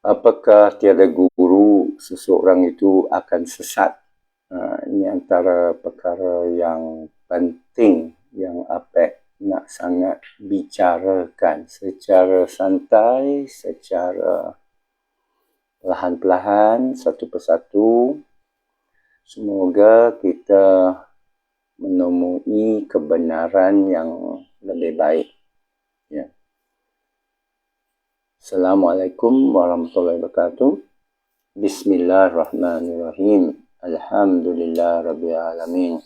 Apakah tiada guru seseorang itu akan sesat? Ini antara perkara yang penting yang Apek nak sangat bicarakan secara santai, secara perlahan-lahan, satu persatu. Semoga kita menemui kebenaran yang lebih baik. Ya. Assalamualaikum warahmatullahi wabarakatuh. Bismillahirrahmanirrahim. Alhamdulillah rabbil alamin.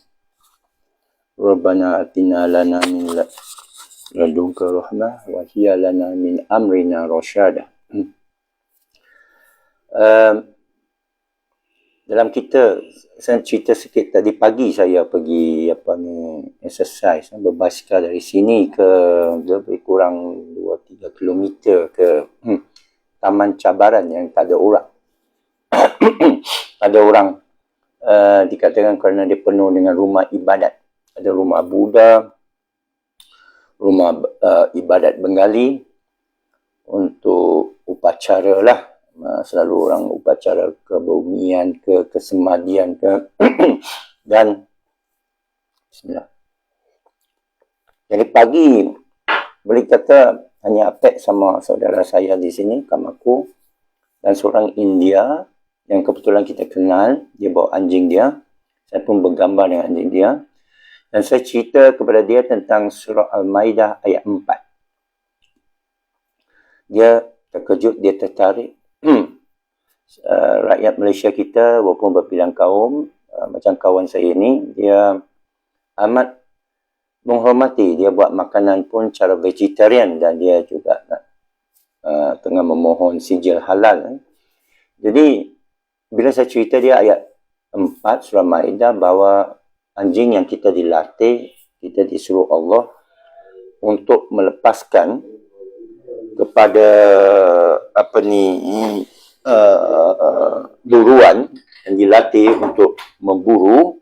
Rabbana atina lana min ladunka rahmah wa hiya lana min amrina rasyada. Dalam saya cerita sikit, tadi pagi saya pergi exercise, berbasikal dari sini ke lebih kurang 2-3 kilometer ke Taman Cabaran yang tak ada orang. Ada orang dikatakan kerana dia penuh dengan rumah ibadat. Ada rumah Buddha, rumah ibadat Bengali untuk upacara lah. Selalu orang upacara kebumian, kesemadian, dan bismillah. Jadi pagi boleh kata hanya Apek sama saudara saya di sini, Kamaku, dan seorang India yang kebetulan kita kenal. Dia bawa anjing dia. Saya pun bergambar dengan anjing dia. Dan saya cerita kepada dia tentang surah Al-Maidah ayat 4. Dia terkejut, dia tertarik. Rakyat Malaysia kita walaupun berpilihan kaum, macam kawan saya ni, dia amat menghormati. Dia buat makanan pun cara vegetarian dan dia juga tengah memohon sijil halal. Jadi bila saya cerita dia ayat 4 surah Maidah bahawa anjing yang kita dilatih, kita disuruh Allah untuk melepaskan kepada buruan yang dilatih untuk memburu,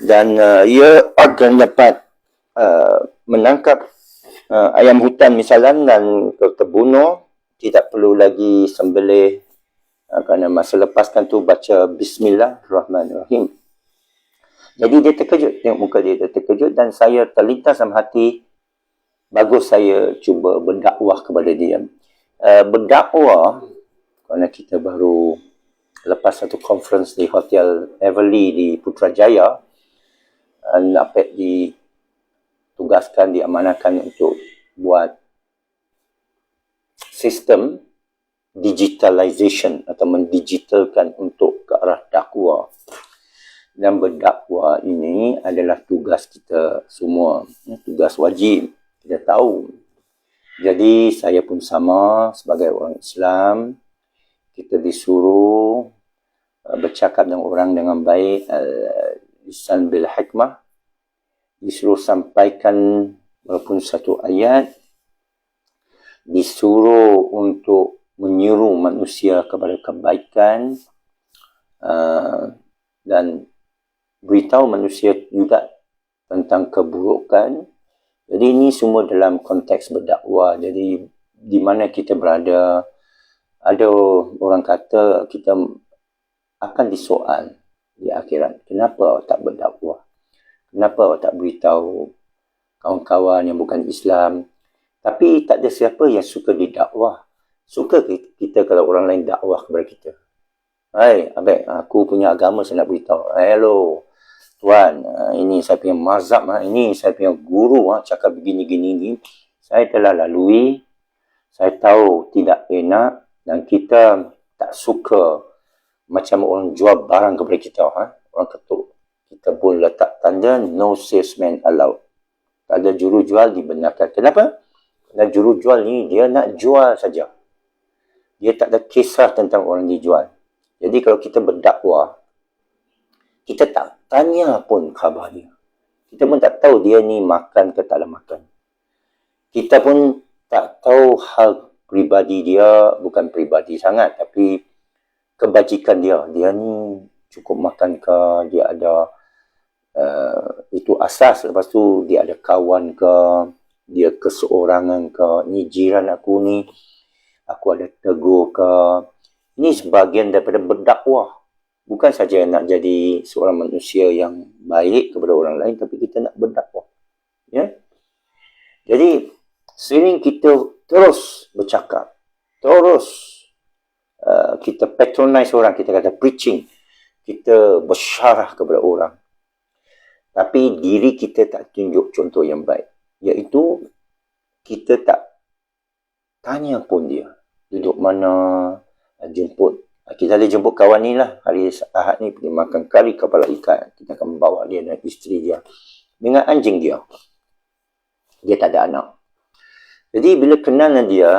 dan ia akan dapat menangkap ayam hutan misalnya dan terbunuh, tidak perlu lagi sembelih, kerana masa lepaskan tu baca Bismillahirrahmanirrahim. Jadi dia terkejut, tengok muka dia terkejut, dan saya terlintas dalam hati, bagus saya cuba berdakwah kepada dia. Berdakwah, kerana kita baru lepas satu conference di Hotel Everly di Putrajaya, Apek ditugaskan, diamanahkan untuk buat sistem digitalization atau mendigitalkan untuk ke arah dakwah. Dan berdakwah ini adalah tugas kita semua, tugas wajib. Kita tahu. Jadi saya pun sama sebagai orang Islam, kita disuruh bercakap dengan orang dengan baik, lisan bil hikmah, disuruh sampaikan walaupun satu ayat, disuruh untuk menyuruh manusia kepada kebaikan, dan beritahu manusia juga tentang keburukan. Jadi ini semua dalam konteks berdakwah. Jadi di mana kita berada, ada orang kata kita akan disoal di akhirat. Kenapa awak tak berdakwah? Kenapa awak tak beritahu kawan-kawan yang bukan Islam? Tapi tak ada siapa yang suka didakwah. Suka kita kalau orang lain dakwah kepada kita. Hai, Abek, aku punya agama saya nak beritahu. Hello, Tuan, ini saya punya mazhab, ini saya punya guru cakap begini-gini. Saya telah lalui, saya tahu tidak enak, dan kita tak suka macam orang jual barang kepada kita. Orang ketuk. Kita pun letak tanda no salesman allowed. Tak ada juru jual dibenarkan. Kenapa? Kerana juru jual ni dia nak jual saja. Dia tak ada kisah tentang orang dijual. Jadi kalau kita berdakwah, kita tak tanya pun khabar dia. Kita pun tak tahu dia ni makan ke tak ada makan. Kita pun tak tahu hal pribadi dia, bukan pribadi sangat, tapi kebajikan dia. Dia ni cukup makan ke, dia ada, itu asas. Lepas tu dia ada kawan ke, dia keseorangan ke, ni jiran aku ni aku ada tegur ke. Ini sebahagian daripada berdakwah. Bukan saja nak jadi seorang manusia yang baik kepada orang lain, tapi kita nak berdakwah. Ya? Jadi, sering kita terus bercakap, terus kita patronize orang, kita kata preaching, kita bersyarah kepada orang. Tapi diri kita tak tunjuk contoh yang baik. Iaitu, kita tak tanya pun dia. Duduk mana, jemput. Kita ada jemput kawan ni lah. Hari Ahad ni pergi makan kari kepala ikan. Kita akan bawa dia dan isteri dia. Dengan anjing dia. Dia tak ada anak. Jadi bila kenal dengan dia,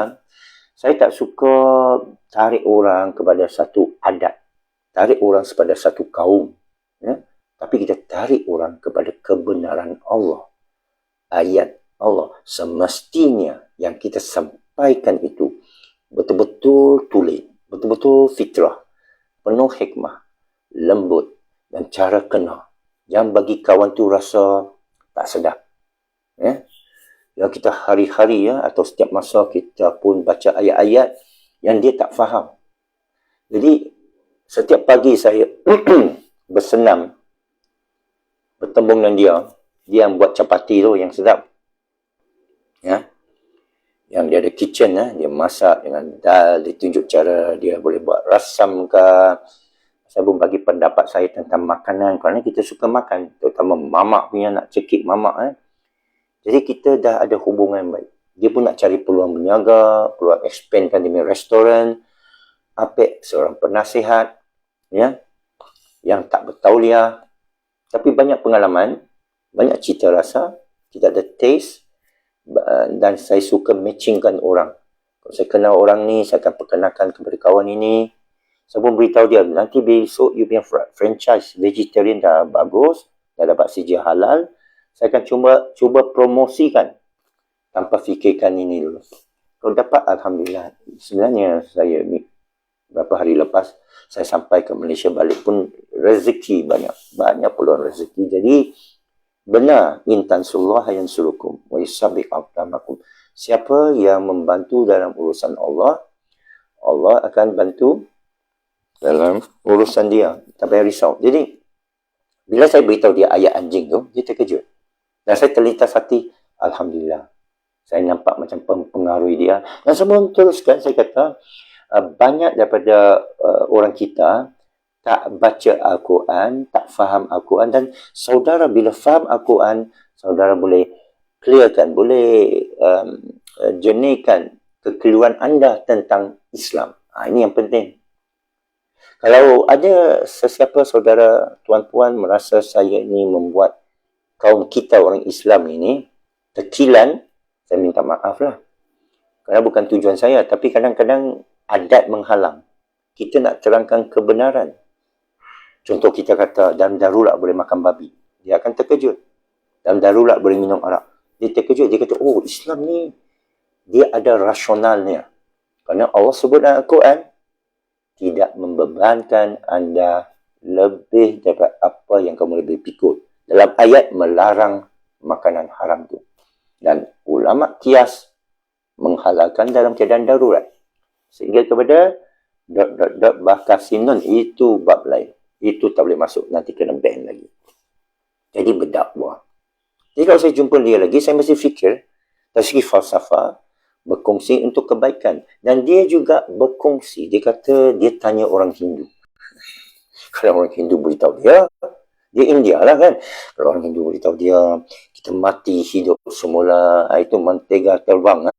saya tak suka tarik orang kepada satu adat. Tarik orang kepada satu kaum. Ya? Tapi kita tarik orang kepada kebenaran Allah. Ayat Allah. Semestinya yang kita sampaikan itu betul-betul tulis. Betul-betul fitrah, penuh hikmah, lembut dan cara kena. Jangan bagi kawan tu rasa tak sedap. Ya? Yang kita hari-hari atau setiap masa kita pun baca ayat-ayat yang dia tak faham. Jadi setiap pagi saya bersenam, bertembung dengan dia. Dia yang buat capati tu yang sedap. Ya. Yang dia ada kitchen, dia masak dengan dal, dia tunjuk cara dia boleh buat rasam ke. Saya pun bagi pendapat saya tentang makanan, kerana kita suka makan, terutama mamak punya nak cekik mamak. Jadi kita dah ada hubungan yang baik. Dia pun nak cari peluang berniaga, peluang expandkan dia punya restoran. Apek seorang penasihat, ya, yang tak bertauliah. Tapi banyak pengalaman, banyak cita rasa, kita ada taste. Dan saya suka matchingkan orang. Kalau saya kenal orang ni, saya akan perkenalkan kepada kawan ini. Saya pun beritahu dia, nanti besok you punya franchise vegetarian dah bagus, dah dapat CJ halal, saya akan cuba promosikan tanpa fikirkan ini dulu. Kalau dapat, alhamdulillah. Sebenarnya saya ni beberapa hari lepas saya sampai ke Malaysia balik pun rezeki banyak peluang rezeki. Jadi benar, in tansurullah yansurukum wa yusabbih aqdamakum. Siapa yang membantu dalam urusan Allah, Allah akan bantu dalam urusan dia. Tak payah risau. Jadi bila saya beritahu dia ayat anjing tu, dia terkejut. Dan saya terlintas hati, alhamdulillah. Saya nampak macam mempengaruhi dia. Dan sebelum teruskan, saya kata banyak daripada orang kita tak baca Al-Quran, tak faham Al-Quran. Dan saudara bila faham Al-Quran, saudara boleh clearkan, boleh jernihkan kekeliruan anda tentang Islam. Ini yang penting. Kalau ada sesiapa saudara tuan-puan merasa saya ini membuat kaum kita orang Islam ini terkilan, saya minta maaf lah. Kerana bukan tujuan saya, tapi kadang-kadang adat menghalang. Kita nak terangkan kebenaran. Contoh kita kata, dalam darurat boleh makan babi. Dia akan terkejut. Dalam darurat boleh minum arak. Dia terkejut. Dia kata, oh Islam ni, dia ada rasionalnya. Kerana Allah sebut dalam Al-Quran, tidak membebankan anda lebih daripada apa yang kamu lebih pikul. Dalam ayat melarang makanan haram tu. Dan ulama kias menghalalkan dalam keadaan darurat. Sehingga kepada bakasinun itu bab lain. Itu tak boleh masuk. Nanti kena ban lagi. Jadi berdakwah. Jadi kalau saya jumpa dia lagi, saya mesti fikir dari segi falsafah, berkongsi untuk kebaikan. Dan dia juga berkongsi. Dia kata dia tanya orang Hindu. Kalau orang Hindu beritahu dia India lah kan. Kalau orang Hindu beritahu dia, kita mati hidup semula, itu mentega terbang.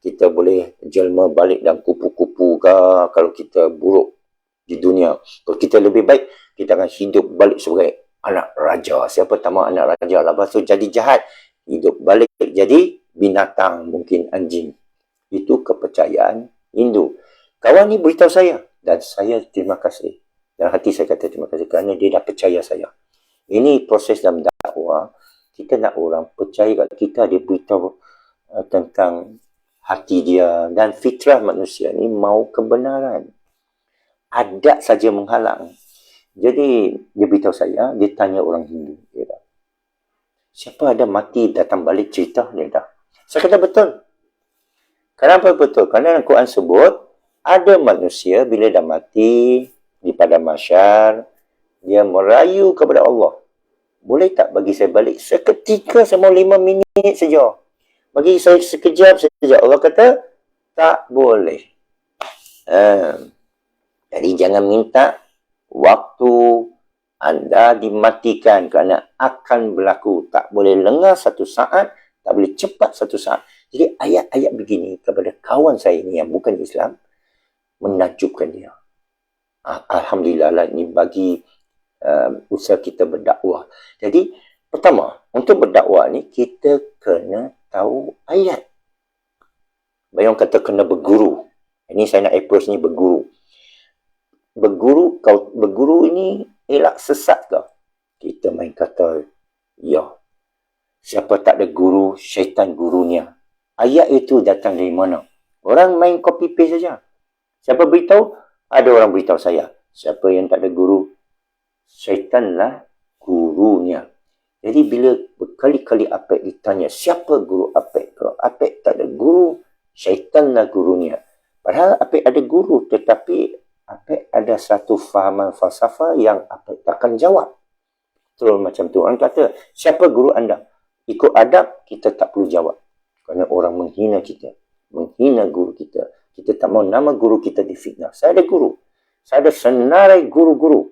Kita boleh jelma balik dalam kupu-kupu ke, kalau kita buruk di dunia. Kalau kita lebih baik, kita akan hidup balik sebagai anak raja. Siapa tamak anak raja lah. Lepas tu jadi jahat, hidup balik jadi binatang, mungkin anjing. Itu kepercayaan Hindu. Kawan ni beritahu saya. Dan saya terima kasih. Dalam hati saya kata terima kasih kerana dia dah percaya saya. Ini proses dalam dakwah. Kita nak orang percaya kat kita. Dia beritahu tentang hati dia. Dan fitrah manusia ni mau kebenaran. Adat saja menghalang. Jadi dia beritahu saya, dia tanya orang Hindu. Dia dah, siapa ada mati datang balik cerita? Dia dah. Saya kata betul. Kenapa betul? Kerana dalam Quran sebut, ada manusia bila dah mati di padang mahsyar, dia merayu kepada Allah. Boleh tak bagi saya balik seketika, sama 5 minit saja? Bagi saya sekejap saja. Allah kata, tak boleh. Jadi jangan minta waktu anda dimatikan kerana akan berlaku. Tak boleh lengah satu saat, tak boleh cepat satu saat. Jadi ayat-ayat begini kepada kawan saya ni yang bukan Islam, menakjubkan dia. Alhamdulillah lah, ini bagi usaha kita berdakwah. Jadi pertama, untuk berdakwah ni kita kena tahu ayat. Bayang kata kena berguru. Ini saya nak approach ni berguru. Berguru ini elak sesat ke? Kita main kata, ya. Siapa tak ada guru, syaitan gurunya. Ayat itu datang dari mana? Orang main copy paste saja. Siapa beritahu? Ada orang beritahu saya. Siapa yang tak ada guru, syaitanlah gurunya. Jadi bila berkali-kali Apek ditanya, siapa guru Apek? Kalau Apek tak ada guru, syaitanlah gurunya. Padahal Apek ada guru, tetapi Apek ada satu fahaman falsafah yang Apek takkan jawab. Terus macam tu. Orang kata, siapa guru anda? Ikut adab, kita tak perlu jawab. Kerana orang menghina kita. Menghina guru kita. Kita tak mahu nama guru kita difitnah. Saya ada guru. Saya ada senarai guru-guru.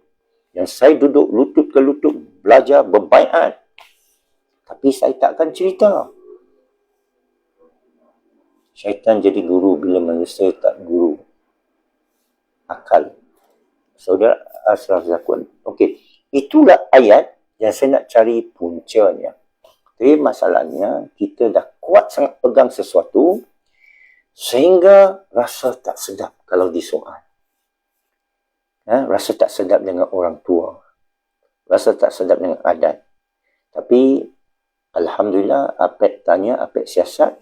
Yang saya duduk lutut ke lutut, belajar, berbaiat. Tapi saya tak akan cerita. Syaitan jadi guru bila manusia tak guru akal. Saudara Ashraf Zakwan. Okey, itulah ayat yang saya nak cari puncanya. Tapi masalahnya, kita dah kuat sangat pegang sesuatu sehingga rasa tak sedap kalau disoal. Rasa tak sedap dengan orang tua. Rasa tak sedap dengan adat. Tapi Alhamdulillah, Apek tanya, Apek siasat.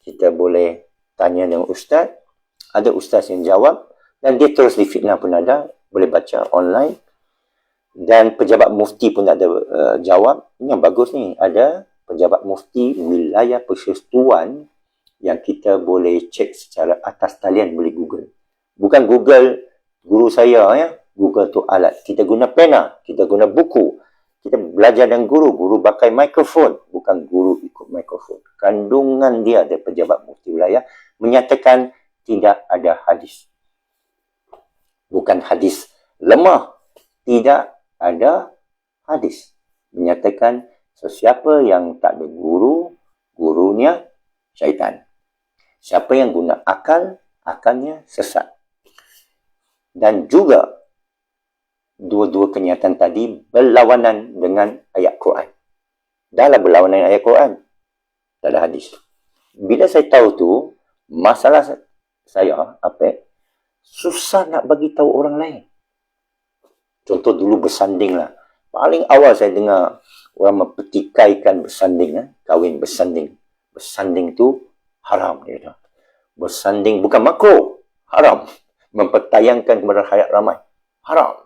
Kita boleh tanya dengan ustaz. Ada ustaz yang jawab. Dan dia terus difitnah pun ada. Boleh baca online. Dan pejabat mufti pun ada jawab. Ini yang bagus ni. Ada pejabat mufti wilayah persekutuan yang kita boleh cek secara atas talian, boleh Google. Bukan Google guru saya ya. Google tu alat. Kita guna pena. Kita guna buku. Kita belajar dengan guru. Guru pakai mikrofon. Bukan guru ikut mikrofon. Kandungan dia ada pejabat mufti wilayah menyatakan tidak ada hadis. Bukan hadis lemah. Tidak ada hadis. Menyatakan sesiapa yang tak ada guru, gurunya syaitan. Siapa yang guna akal, akalnya sesat. Dan juga dua-dua kenyataan tadi berlawanan dengan ayat Quran. Dahlah berlawanan dengan ayat Quran. Tak ada hadis. Bila saya tahu tu, masalah saya, susah nak bagi tahu orang lain. Contoh dulu bersanding lah. Paling awal saya dengar orang mempertikaikan bersanding. Kahwin bersanding. Bersanding tu haram. Bersanding bukan makruh. Haram. Mempertayangkan kepada khayat ramai. Haram.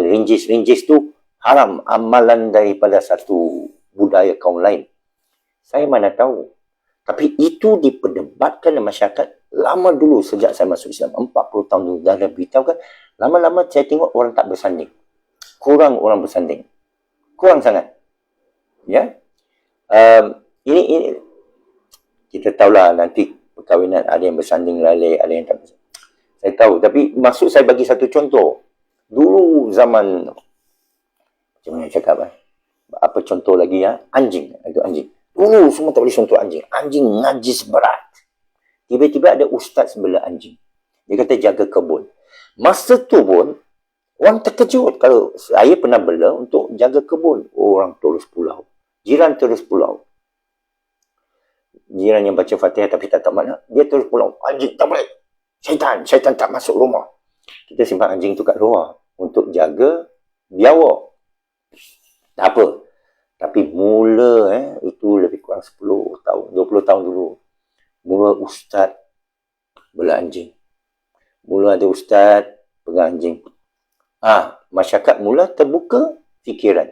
Rinjis tu haram. Amalan daripada satu budaya kaum lain. Saya mana tahu. Tapi itu diperdebatkan dalam masyarakat lama dulu sejak saya masuk Islam. 40 tahun dulu dah ada beritahu kan. Lama-lama saya tengok orang tak bersanding. Kurang orang bersanding. Kurang sangat. Ya. Ini kita tahulah nanti perkahwinan ada yang bersanding lalai, ada yang tak bersanding. Saya tahu. Tapi maksud saya bagi satu contoh. Dulu zaman, macam mana cakap apa contoh lagi ya? Anjing. Itu anjing. Dulu semua tak boleh contoh anjing. Anjing najis berat. Tiba-tiba ada ustaz bela anjing. Dia kata jaga kebun. Masa tu pun, orang terkejut kalau saya pernah bela untuk jaga kebun. Orang terus pulau. Jiran terus pulau. Jiran yang baca Fatihah tapi tak tahu mana, dia terus pulau. Anjing tak boleh. Syaitan tak masuk rumah. Kita simpan anjing tu kat luar untuk jaga biawak. Tak apa. Tapi mula itu lebih kurang 10 tahun, 20 tahun dulu. Mula ustaz bela anjing. Mula ada ustaz pegang anjing. Masyarakat mula terbuka fikiran.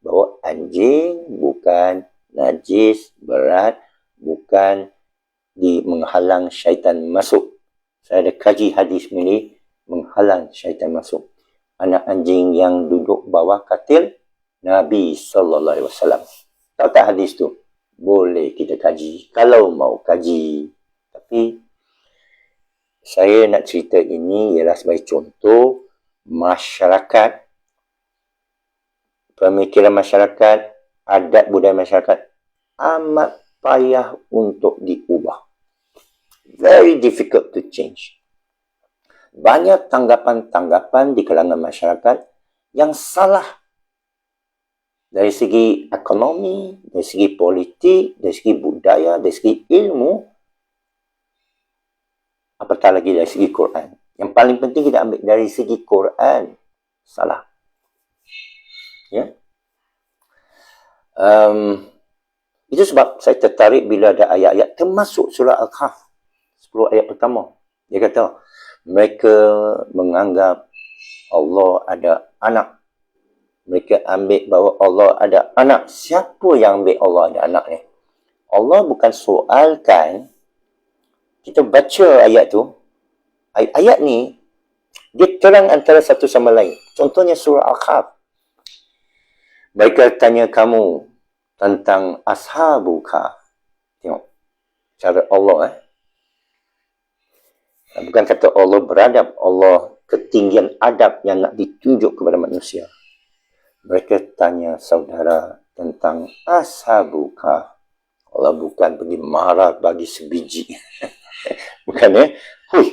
Bahawa anjing bukan najis, berat, bukan menghalang syaitan masuk. Saya ada kaji hadis ini, menghalang syaitan masuk. Anak anjing yang duduk bawah katil Nabi SAW. Tahu tak hadis tu? Boleh kita kaji, kalau mau kaji. Tapi saya nak cerita ini ialah sebagai contoh masyarakat, pemikiran masyarakat, adat budaya masyarakat amat payah untuk diubah. Very difficult to change. Banyak tanggapan-tanggapan di kalangan masyarakat yang salah. Dari segi ekonomi, dari segi politik, dari segi budaya, dari segi ilmu, apatah lagi dari segi Quran. Yang paling penting kita ambil dari segi Quran. Salah. Ya. Itu sebab saya tertarik bila ada ayat-ayat termasuk surah Al-Kahf. 10 ayat pertama. Dia kata, mereka menganggap Allah ada anak. Mereka ambil bahawa Allah ada anak. Siapa yang ambil Allah ada anak ni? Allah bukan soalkan. Kita baca ayat tu. Ayat ni, dia terang antara satu sama lain. Contohnya surah Al-Kahf. Mereka tanya kamu tentang Ashabul Kahf. Tengok. Cara Allah. Bukan kata Allah beradab. Allah ketinggian adab yang nak ditunjuk kepada manusia. Mereka tanya saudara tentang Ashabul Kahf. Allah bukan pergi marah bagi sebiji. Bukan Hui,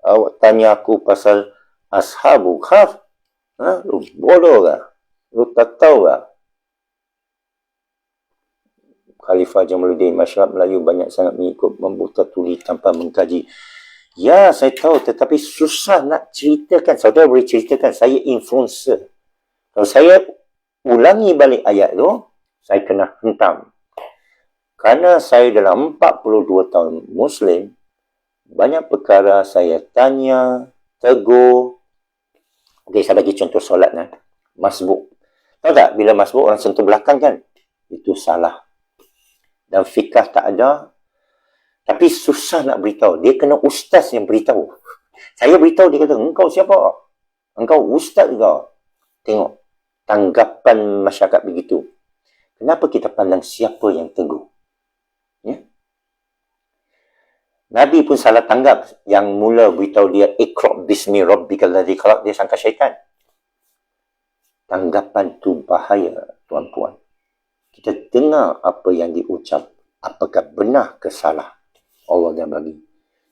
awak tanya aku pasal Ashabul Kahf? Lu bodoh ke? Lu tak tahu ke? Khalifah Jamaluddin, masyarakat Melayu banyak sangat mengikut membuta tuli tanpa mengkaji. Ya, saya tahu, tetapi susah nak ceritakan. Saudara boleh ceritakan, saya influencer. Kalau saya ulangi balik ayat tu, saya kena hentam. Kerana saya dalam 42 tahun Muslim, banyak perkara saya tanya, tegur. Okey, saya bagi contoh solat. Masbuk. Tahu tak, bila masbuk orang sentuh belakang kan? Itu salah. Dan fikah tak ada. Tapi susah nak beritahu. Dia kena ustaz yang beritahu. Saya beritahu, dia kata, engkau siapa? Engkau ustaz ke? Tengok. Tanggapan masyarakat begitu. Kenapa kita pandang siapa yang teguh? Ya? Nabi pun salah tanggap. Yang mula beritahu dia, Iqra' bismi rabbikal ladzi khalaq. Dia sangka syaitan. Tanggapan tu bahaya, tuan-puan. Kita dengar apa yang diucap. Apakah benar ke salah? Allah dah bagi.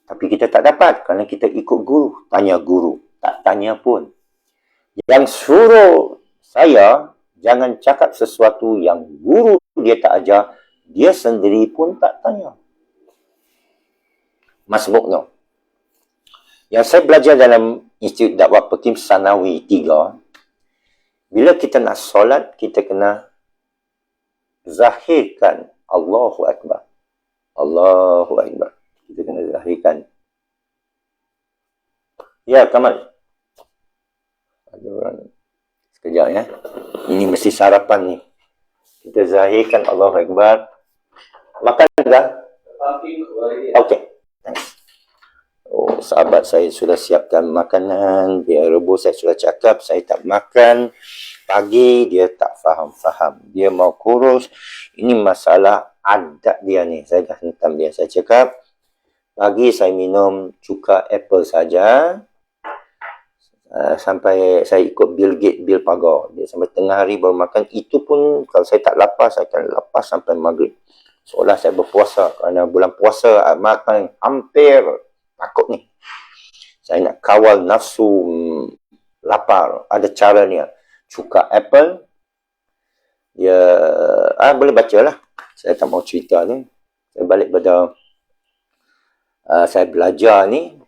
Tapi kita tak dapat kerana kita ikut guru. Tanya guru. Tak tanya pun. Yang suruh saya jangan cakap sesuatu yang guru dia tak ajar. Dia sendiri pun tak tanya. Masbuk no. Yang saya belajar dalam Institut Dakwah Pekim Sanawi 3. Bila kita nak solat, kita kena zahirkan Allahu Akbar. Allahu Akbar. Kita kena zahirkan. Ya, Kamal. Ada orang. Sekejap ya. Ini mesti sarapan ni. Kita zahirkan Allahu Akbar. Makan dah? Okey. Oh, sahabat saya sudah siapkan makanan. Dia rebus, saya sudah cakap. Saya tak makan. Pagi dia tak faham-faham. Dia mau kurus. Ini masalah adat dia ni. Saya dah hentam dia. Saya cakap, pagi saya minum cuka apple saja. Sampai saya ikut Bill Gates, Bill Pagar. Dia sampai tengah hari baru makan. Itu pun kalau saya tak lapar, saya akan lapar sampai maghrib. Seolah saya berpuasa. Kerana bulan puasa makan hampir takut ni. Saya nak kawal nafsu lapar. Ada caranya. Cuka apple. Dia boleh baca lah. Saya tak mau cerita ni. Saya balik pada saya belajar ni.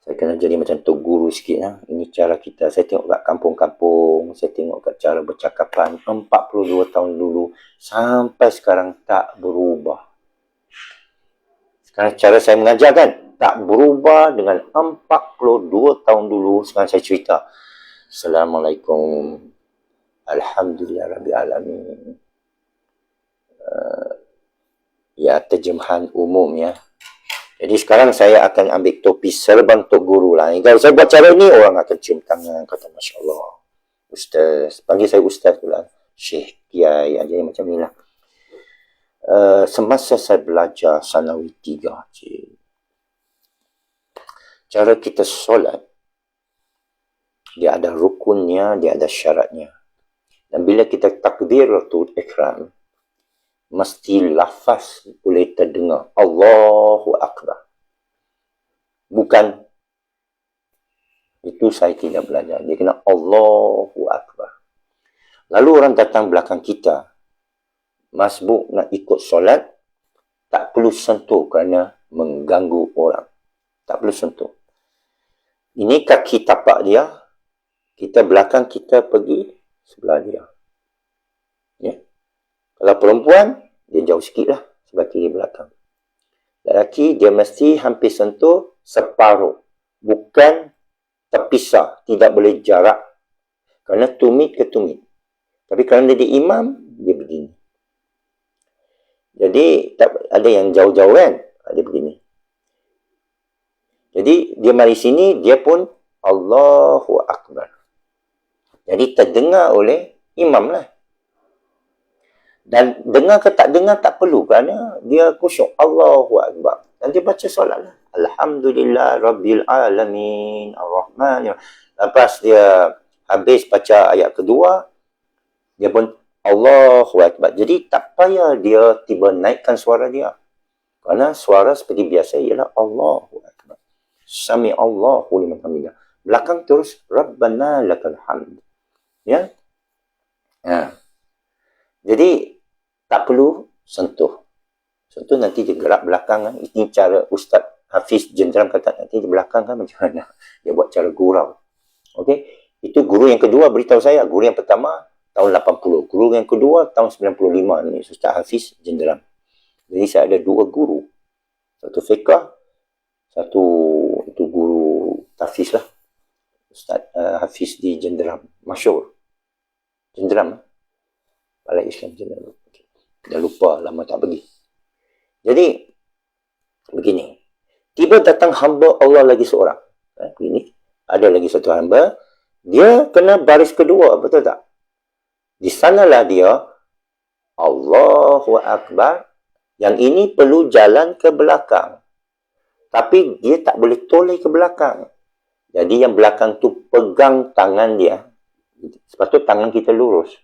Saya kena jadi macam tok guru sikit lah. Ini cara kita. Saya tengok kat kampung-kampung. Saya tengok kat cara bercakapan. 42 tahun dulu. Sampai sekarang tak berubah. Sekarang cara saya mengajar kan. Tak berubah dengan 42 tahun dulu. Sekarang saya cerita. Assalamualaikum. Alhamdulillah Rabbil Alamin. ya terjemahan umum ya. Jadi sekarang saya akan ambil topi serban untuk guru lah. Kalau saya buat cara ni, orang akan cium tangan, kata Masya Allah. Ustaz, panggil saya Ustaz pula. Syekh, Kiai, jadi macam ni lah. Semasa saya belajar Sanawi 3, cara kita solat, dia ada rukunnya, dia ada syaratnya. Dan bila kita takbiratul ihram, mesti lafaz boleh terdengar Allahu Akbar. Bukan, itu saya tidak belajar. Dia kena Allahu Akbar. Lalu orang datang belakang kita, masbuk nak ikut solat, tak perlu sentuh kerana mengganggu orang. Tak perlu sentuh. Ini kaki tapak dia, kita belakang, kita pergi sebelah dia. Ya. Kalau perempuan, dia jauh sikit lah, sebelah kiri belakang. Lelaki, dia mesti hampir sentuh separuh. Bukan terpisah, tidak boleh jarak. Kerana tumit ke tumit. Tapi kerana dia imam, dia begini. Jadi, tak, ada yang jauh-jauh kan? Dia begini. Jadi, dia mari sini, dia pun Allahu Akbar. Jadi, terdengar oleh imam lah. Dan dengar ke tak dengar tak perlu kerana dia khusyuk Allahu Akbar. Dan dia baca solat lah. Alhamdulillah Rabbil Alamin Ar-Rahman. Lepas dia habis baca ayat kedua, dia pun Allahu Akbar. Jadi tak payah dia tiba naikkan suara dia. Kerana suara seperti biasa ialah Allahu Akbar. Sami Allahu liman hamidah. Belakang terus Rabbana lakal hamd. Ya. Ya. Jadi, tak perlu sentuh. Sentuh nanti dia gerak belakang. Kan? Ini cara Ustaz Hafiz Jenderam kata, nanti di belakang kan macam mana. Dia buat cara gurau. Okey. Itu guru yang kedua beritahu saya. Guru yang pertama, tahun 80. Guru yang kedua, tahun 95. Ini Ustaz Hafiz Jenderam. Jadi, saya ada dua guru. Satu fiqah, satu itu guru tahfiz lah. Ustaz Hafiz di Jenderam. Masyhur. Jenderam. Balai Islam Jenderal. Dah lupa, lama tak pergi. Jadi, begini. Tiba datang hamba Allah lagi seorang. Begini. Ada lagi satu hamba. Dia kena baris kedua, betul tak? Di sanalah dia, Allahu Akbar. Yang ini perlu jalan ke belakang. Tapi dia tak boleh toleh ke belakang. Jadi yang belakang tu pegang tangan dia. Sepatutnya tangan kita lurus.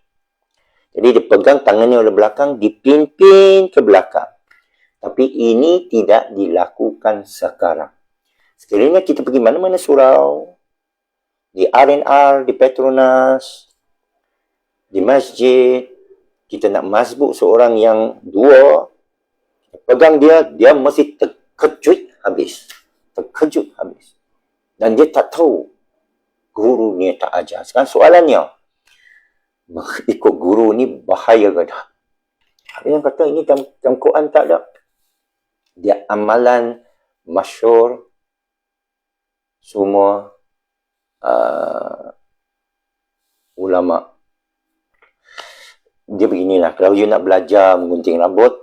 Jadi dia pegang tangannya oleh belakang, dipimpin ke belakang. Tapi ini tidak dilakukan sekarang. Sekiranya kita pergi mana-mana surau, di R&R, di Petronas, di masjid, kita nak masbuk seorang yang dua, pegang dia, dia mesti terkejut habis. Terkejut habis. Dan dia tak tahu gurunya tak ajar. Sekarang soalannya, ikut guru ni bahaya ke tak? Ada yang kata ini dalam Quran tak ada. Dia amalan masyhur semua ulama. Dia beginilah, kalau you nak belajar menggunting rambut,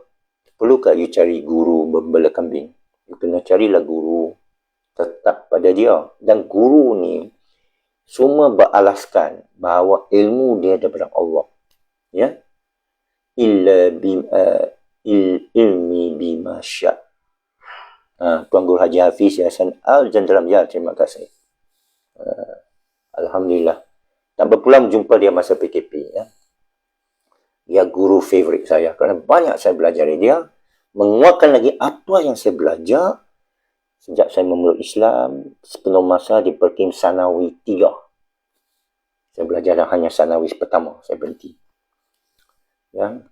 perlukah you cari guru membela kambing? You kena carilah guru tetap pada dia. Dan guru ni semua beralaskan bahawa ilmu dia daripada Allah. Ya. Ilmi bima sya'. Tuan Guru Haji Hafiz Yasin Al-Jenderam. Ya, terima kasih. Alhamdulillah. Tak berpulang jumpa dia masa PKP. Ya. Dia guru favorit saya. Kerana banyak saya belajar dari dia. Menguatkan lagi apa yang saya belajar sejak saya memeluk Islam, sepenuh masa di Perkim Sanawi 3. Saya belajar hanya Sanawi pertama. Saya berhenti. Ya.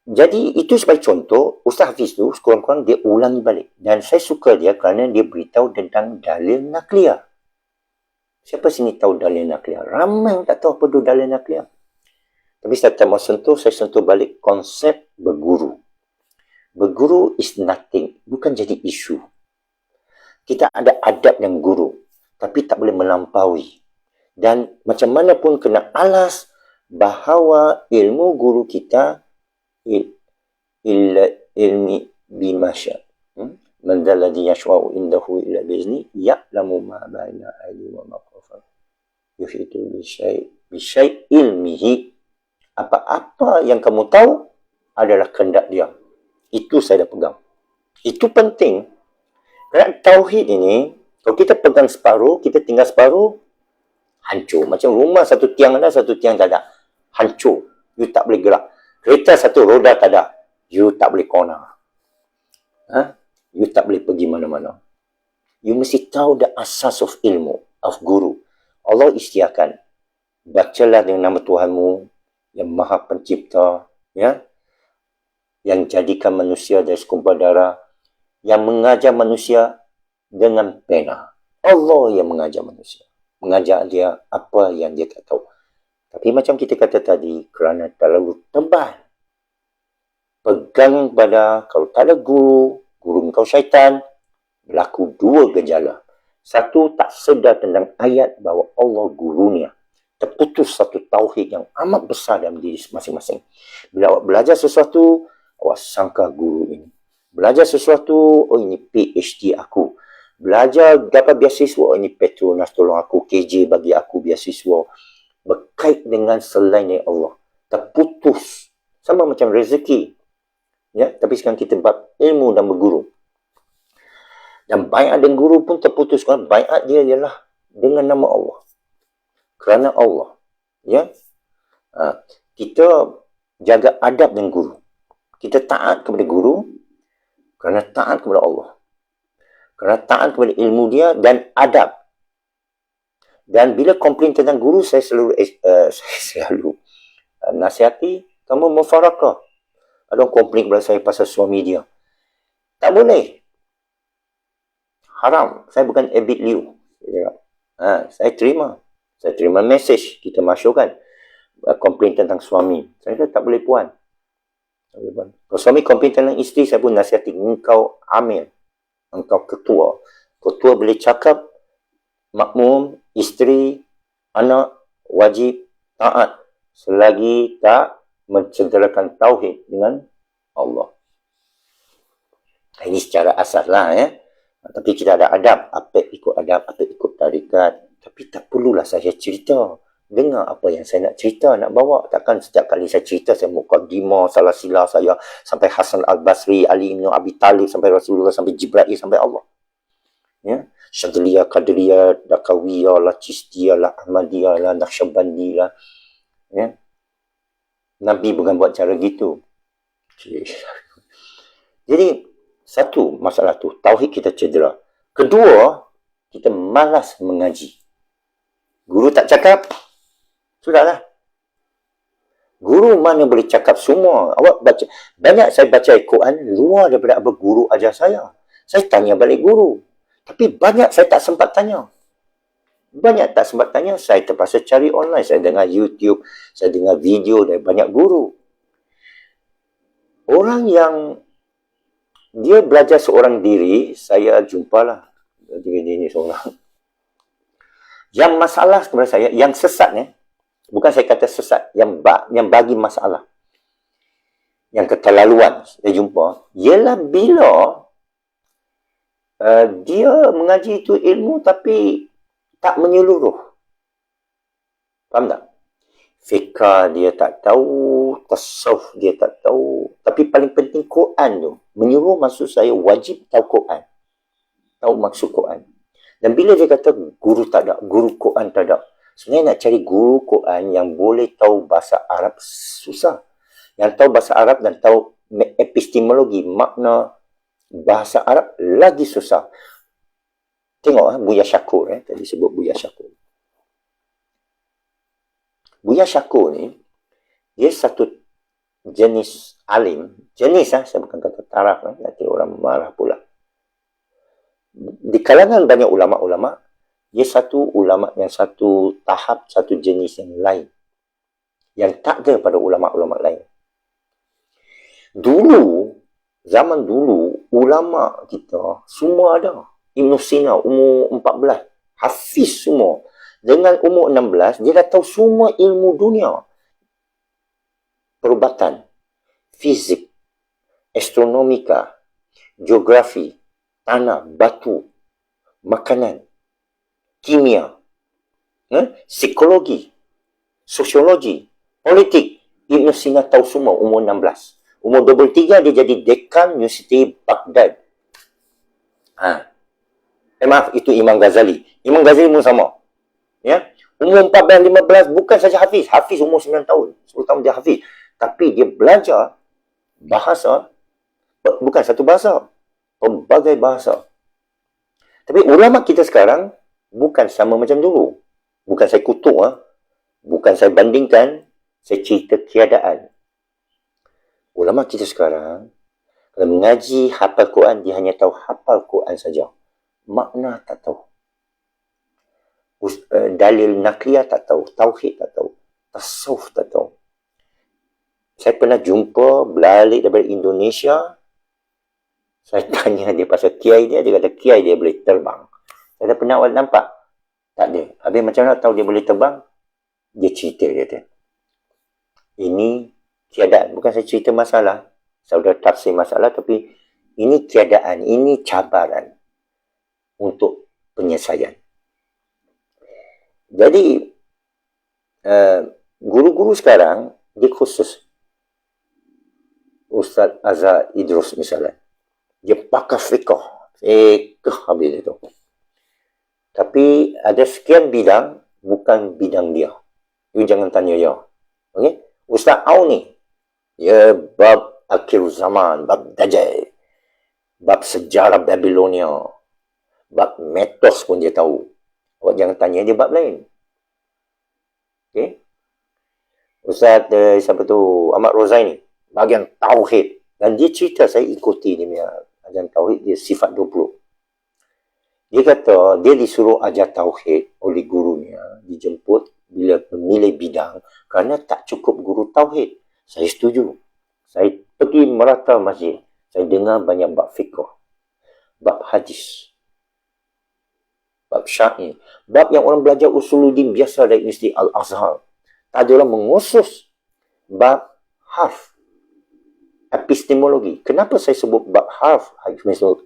Jadi, itu sebagai contoh, Ustaz Hafiz tu, sekurang-kurang dia ulangi balik. Dan saya suka dia kerana dia beritahu tentang dalil nakliyah. Siapa sini tahu dalil nakliyah? Ramai yang tak tahu apa itu dalil nakliyah. Tapi saya tak mau sentuh, saya sentuh balik konsep berguru. Berguru is nothing. Bukan jadi isu. Kita ada adab yang guru. Tapi tak boleh melampaui. Dan macam mana pun kena alas bahawa ilmu guru kita illa ilmi bima syaa. Man dzal ladzi yashfa'u indahu illa bi'izni ya'lamu ma baina aydihim wa ma khalfahum yuhitu bi syai' ilmihi. Apa-apa yang kamu tahu adalah kehendak dia. Itu saya dah pegang. Itu penting. Kerana tauhid ini, kalau kita pegang separuh, kita tinggal separuh, hancur. Macam rumah satu tiang ada, satu tiang tak ada. Hancur. You tak boleh gerak. Kereta satu roda tak ada. You tak boleh corner. You tak boleh pergi mana-mana. You mesti tahu the asas of ilmu, of guru. Allah isytiharkan. Bacalah dengan nama Tuhanmu yang Maha Pencipta, ya, yang jadikan manusia dari segumpal darah, yang mengajar manusia dengan pena. Allah yang mengajar manusia. Mengajar dia apa yang dia tak tahu. Tapi macam kita kata tadi, kerana terlalu tebal, pegang pada, kalau tak ada guru, guru kau syaitan, berlaku dua gejala. Satu, tak sedar tentang ayat bahawa Allah gurunya. Terputus satu tauhid yang amat besar dalam diri masing-masing. Bila awak belajar sesuatu, awak sangka guru ini. Belajar sesuatu, oh ini PhD aku. Belajar dapat beasiswa, oh ini Petronas tolong aku, KJ bagi aku beasiswa. Berkait dengan selain Allah. Terputus. Sama macam rezeki. Ya, tapi sekarang kita bab ilmu dan berguru. Dan baiat dengan guru pun terputus. Baiat dia ialah dengan nama Allah. Kerana Allah. Ya. Kita jaga adab dengan guru. Kita taat kepada guru kerana taat kepada Allah. Kerana taat kepada ilmu dia dan adab. Dan bila komplain tentang guru, saya selalu nasihati, kamu mufarakah. Ada orang komplain kepada saya pasal suami dia. Tak boleh. Haram. Saya bukan Abid Liu. Saya terima. Saya terima mesej. Kita masyurkan. Komplain tentang suami. Saya kata tak boleh puan. Kalau suami komplain tentang isteri, saya pun nasihati. Engkau amil. Engkau ketua. Ketua boleh cakap. Makmum, isteri, anak, wajib taat. Selagi tak mencederakan tauhid dengan Allah. Ini secara asas lah, ya. Tapi kita ada adab. Apa ikut adab, apa ikut tarikat. Tapi tak perlulah saya cerita. Dengar apa yang saya nak cerita, nak bawa. Takkan setiap kali saya cerita, saya muqaddimah, salah sila saya. Sampai Hasan Al-Basri, Ali bin Abi Talib, sampai Rasulullah, sampai Jibril, sampai Allah. Ya. Syadliyah, Qadriyah, Dakawiyah lah, Chistiyah lah, Ahmadiyah lah, Naqsyabandi lah. Ya. Nabi bukan buat cara gitu. Jadi, satu masalah tu, tauhid kita cedera. Kedua, kita malas mengaji. Guru tak cakap, sudahlah. Guru mana boleh cakap semua. Awak baca, banyak saya baca Al-Quran luar daripada apa guru ajar saya. Saya tanya balik guru. Tapi banyak saya tak sempat tanya. Banyak tak sempat tanya, saya terpaksa cari online. Saya dengar YouTube, saya dengar video dari banyak guru. Orang yang dia belajar seorang diri, saya jumpalah. Ini seorang. Yang masalah kepada saya, yang sesat ni, bukan saya kata sesat, yang bagi masalah. Yang keterlaluan saya jumpa, ialah bila dia mengaji itu ilmu tapi tak menyeluruh. Faham tak? Fiqah dia tak tahu, tasawuf dia tak tahu. Tapi paling penting Quran tu. Menyuruh maksud saya wajib tahu Quran. Tahu maksud Quran. Dan bila dia kata guru tak ada, guru Quran tak ada. Sebenarnya nak cari guru Quran yang boleh tahu bahasa Arab susah. Yang tahu bahasa Arab dan tahu epistemologi, makna bahasa Arab lagi susah. Tengok Buya Syakur. Tadi sebut Buya Syakur. Buya Syakur ni, dia satu jenis alim. Jenis saya bukan kata taraf. Nanti orang marah pula. Di kalangan banyak ulama'-ulama', dia satu ulama' yang satu tahap, satu jenis yang lain. Yang tak ada pada ulama'-ulama' lain. Dulu, zaman dulu, ulama' kita semua ada. Ibn Sina umur 14. Hafiz semua. Dengan umur 16, dia dah tahu semua ilmu dunia. Perubatan, fizik, astronomika, geografi, tanah, batu, makanan, kimia, psikologi, sosiologi, politik. Ibn Sina tahu semua umur 16. Umur 23 dia jadi dekan Universiti Baghdad. Maaf, itu Imam Ghazali. Imam Ghazali pun sama. Ya. Umur 14, 15 bukan saja hafiz. Hafiz umur 9 tahun. 10 tahun dia hafiz. Tapi dia belajar bahasa, bukan satu bahasa, pelbagai bahasa. Tapi ulama kita sekarang bukan sama macam dulu. Bukan saya kutuk, bukan saya bandingkan, saya cerita keadaan. Ulama kita sekarang, kalau mengaji hafal Quran, dia hanya tahu hafal Quran saja. Makna tak tahu. Dalil nakliyah tak tahu. Tauhid tak tahu. Tasawuf tak tahu. Saya pernah jumpa balik daripada Indonesia. Saya tanya dia pasal kiai dia. Dia kata kiai dia boleh terbang. Saya dah pernah awak nampak? Tak ada. Habis macam mana tahu dia boleh terbang? Dia cerita dia kata. Ini keadaan. Bukan saya cerita masalah. Saya sudah tafsir masalah. Tapi ini keadaan. Ini cabaran untuk penyelesaian. Jadi, guru-guru sekarang, dia khusus. Ustaz Azhar Idrus misalnya. Dia pakar fiqh. Fiqh habis itu. Tapi ada sekian bidang, bukan bidang dia. You jangan tanya dia. Okay? Ustaz Au ni, dia bab akhir zaman, bab Dajjal, bab sejarah Babilonia, bab mitos pun dia tahu. Awak jangan tanya dia bab lain. Okay? Ustaz siapa tu? Ahmad Rozaini. Bahagian Tauhid. Dan dia cerita, saya ikuti dia punya ajaran Tauhid, dia sifat 20. Dia kata, dia disuruh ajar Tauhid oleh gurunya. Dijemput bila memilih bidang. Kerana tak cukup guru Tauhid. Saya setuju. Saya pergi merata masjid. Saya dengar banyak bab fiqh. Bab hadis. Bab syair. Bab yang orang belajar usuluddin biasa dari Universiti Al-Azhar. Tak ada orang mengusus bab harf. Epistemologi. Kenapa saya sebut bab harf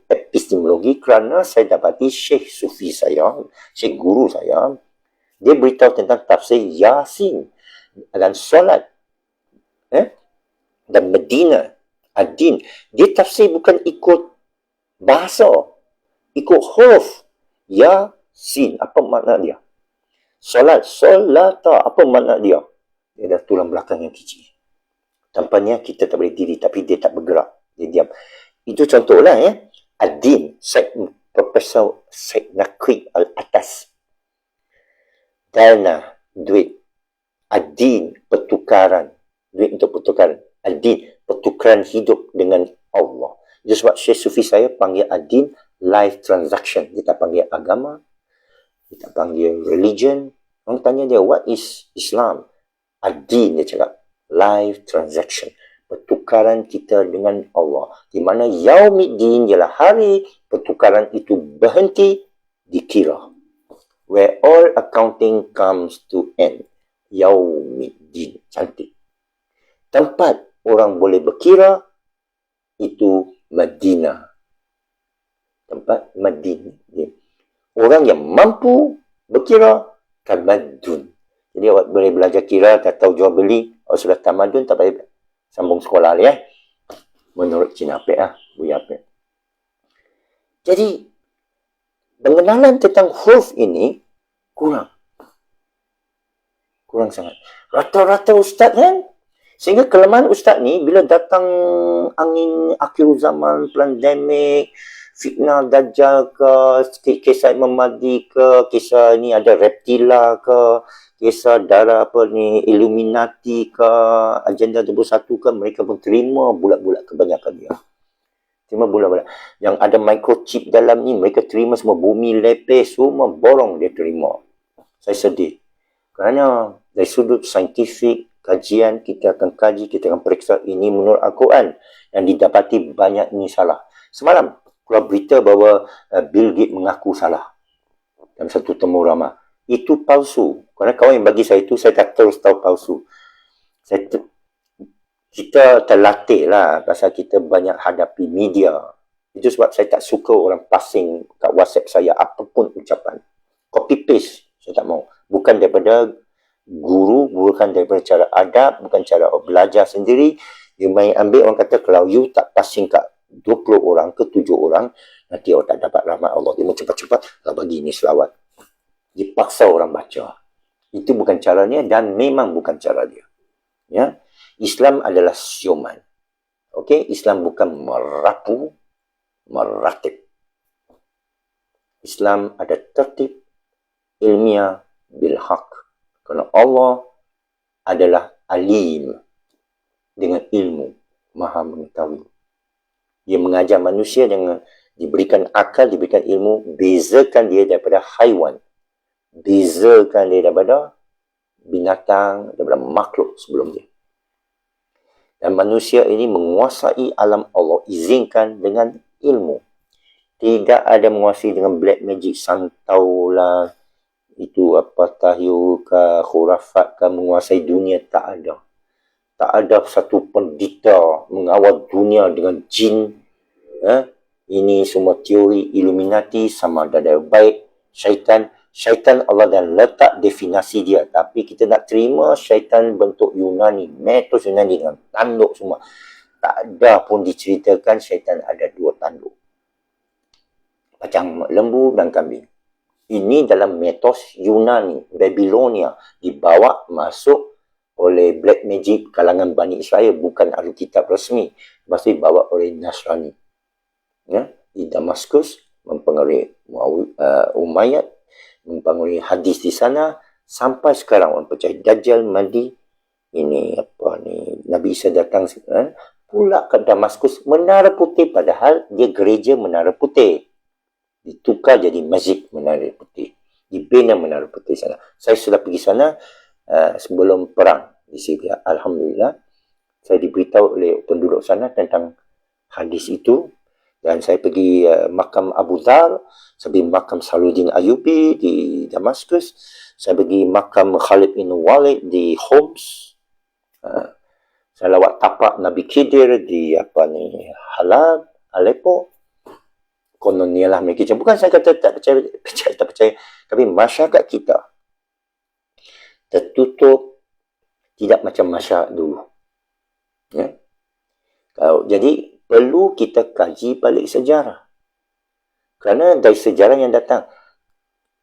epistemologi? Kerana saya dapati Syekh Sufi saya, Syekh Guru saya, dia beritahu tentang tafsir Yasin dan solat. Dan Medina, Ad-Din. Dia tafsir bukan ikut bahasa, ikut huruf. Yasin, apa makna dia? Solat, solata, apa makna dia? Dia dah tulang belakang yang kecil. Tampaknya kita tak boleh diri, tapi dia tak bergerak. Dia diam. Itu contohlah ya. Ad-Din, Profesor Syed Naqi Al-Atas. Dana, duit. Ad-Din, pertukaran. Duit untuk pertukaran. Ad-Din, pertukaran hidup dengan Allah. Itu sebab Syekh Sufi saya panggil Ad-Din life transaction. Dia tak panggil agama. Dia tak panggil religion. Orang tanya dia, what is Islam? Ad-Din, dia cakap. Life transaction. Pertukaran kita dengan Allah. Di mana Yaumiddin ialah hari pertukaran itu berhenti dikira. Where all accounting comes to end. Yaumiddin. Cantik. Tempat orang boleh berkira itu Madinah. Tempat Madinah. Orang yang mampu berkira tamadun. Jadi awak boleh belajar kira, tak tahu jual beli. Awak sudah tamadun, tak payah sambung sekolah ya. Menurut Cina Apek Buya Apek. Jadi, pengenalan tentang huruf ini kurang. Kurang sangat. Rata-rata ustaz kan? Sehingga kelemahan ustaz ni, bila datang angin akhir zaman, pandemik, fitnah Dajjal ke, kisah Imam Mahdi ke, kisah ni ada reptila ke, kisah darah apa ni, Illuminati ke, agenda 21 ke, mereka pun terima bulat-bulat kebanyakan dia. Terima bulat-bulat. Yang ada microchip dalam ni, mereka terima semua. Bumi lepes, semua borong dia terima. Saya sedih. Kerana dari sudut saintifik, kajian, kita akan kaji, kita akan periksa ini menurut Al-Quran. Dan didapati banyak ni salah. Semalam, keluar berita bahawa Bill Gates mengaku salah. Dalam satu temu ramah. Itu palsu. Kerana kawan yang bagi saya itu, saya tak terus tahu palsu. kita terlatih lah pasal kita banyak hadapi media. Itu sebab saya tak suka orang passing kat WhatsApp saya apapun ucapan. Copy paste, saya tak mau. Bukan daripada guru, bukan daripada cara adab, bukan cara belajar sendiri. Dia main ambil, orang kata kalau you tak passing kat 20 orang ke 7 orang, nanti orang tak dapat rahmat Allah. Dia mau cepat-cepat bagi ni selawat. Dipaksa orang baca. Itu bukan caranya dan memang bukan cara dia. Ya, Islam adalah siuman. Okey, Islam bukan merapu, meratib. Islam ada tertib ilmiah bil haq. Kerana Allah adalah alim dengan ilmu, maha mengetahui. Dia mengajar manusia dengan diberikan akal, diberikan ilmu, bezakan dia daripada haiwan. Bezakan dia daripada binatang, daripada makhluk sebelum dia. Dan manusia ini menguasai alam Allah, izinkan dengan ilmu. Tidak ada menguasai dengan black magic, santau lah, itu apa, tahyul ke, khurafat ke, menguasai dunia, tak ada. Tak ada satu pendeta mengawal dunia dengan jin. Ini semua teori Illuminati, sama ada baik, syaitan. Syaitan Allah dah letak definisi dia. Tapi kita nak terima syaitan bentuk Yunani, mitos Yunani dengan tanduk semua. Tak ada pun diceritakan syaitan ada 2 tanduk. Macam lembu dan kambing. Ini dalam mitos Yunani, Babilonia, dibawa masuk oleh Black Magic kalangan Bani Israel, bukan ahli kitab resmi. Masih dibawa oleh Nasrani. Ya, di Damaskus, mempengaruhi Umayyad, mempengaruhi hadis di sana, sampai sekarang orang percaya Dajjal, Mahdi, ini apa ni, Nabi Isa datang pula ke Damaskus, Menara Putih, padahal dia gereja Menara Putih. Ditukar jadi masjid Menara Putih. Dibina Menara Putih sana. Saya sudah pergi sana sebelum perang di Syria. Alhamdulillah, saya diberitahu oleh penduduk sana tentang hadis itu. Dan saya pergi makam Abu Dhar, saya pergi makam Salahuddin Ayyubi di Damaskus, saya pergi makam Khalid bin Walid di Homs, saya lawat tapak Nabi Khidir di Halab, Aleppo. Kononnya lah mereka. Bukan saya kata tak percaya, tak percaya. Tapi masyarakat kita tertutup, tidak macam masyarakat dulu. Ya? Jadi, perlu kita kaji balik sejarah. Kerana dari sejarah yang datang,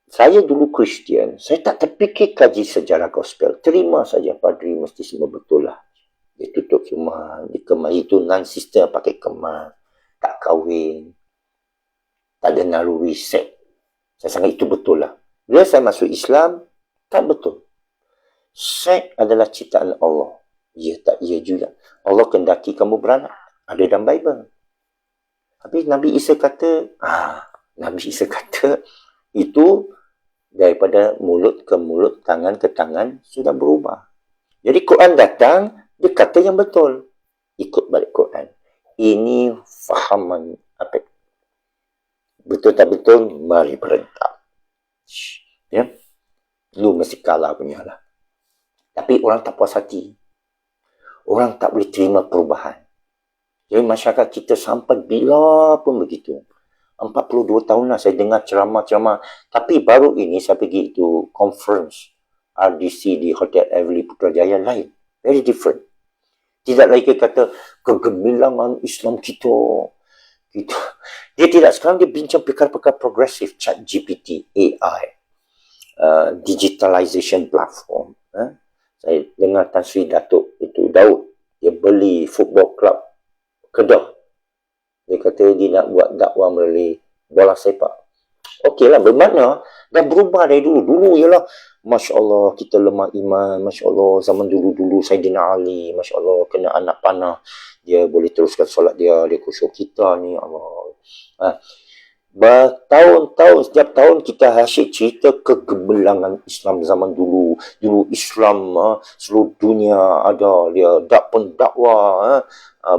saya dulu Kristian, saya tak terfikir kaji sejarah gospel. Terima saja padri mesti semua betul lah. Dia tutup semua. Di kemah itu non-sister pakai kemah. Tak kahwin. Tak ada naluri seks. Saya sangka itu betul lah. Bila saya masuk Islam, tak betul. Seks adalah ciptaan Allah. Ya tak, ya juga. Allah kendaki kamu beranak. Ada dalam Bible. Tapi Nabi Isa kata, Nabi Isa kata, itu daripada mulut ke mulut, tangan ke tangan, sudah berubah. Jadi Quran datang, dia kata yang betul. Ikut balik Quran. Ini fahaman apa? Betul tak betul, mari berentak. Ya, lu mesti kalah punya lah. Tapi orang tak puas hati. Orang tak boleh terima perubahan. Jadi masyarakat kita sampai bila pun begitu. 42 tahun lah saya dengar ceramah-ceramah. Tapi baru ini saya pergi itu conference RDC di Hotel Everly Putrajaya lain. Very different. Tidak lagi kata kegemilangan Islam kita. Dia tidak, sekarang dia bincang perkara-perkara progresif, chat GPT, AI, digitalization platform. Saya dengar Tan Sri Datuk itu Daud, dia beli football club Kedah. Dia kata dia nak buat dakwah melalui bola sepak. Okeylah, bermakna dah berubah dari dulu. Dulu ialah Masya Allah kita lemah iman, Masya Allah zaman dulu-dulu Saidina Ali, Masya Allah kena anak panah, dia boleh teruskan solat dia khusyuk. Kita ni Allah. Bertahun-tahun, setiap tahun kita asyik cerita kegemilangan Islam zaman dulu. Dulu Islam seluruh dunia ada, dia pendakwah,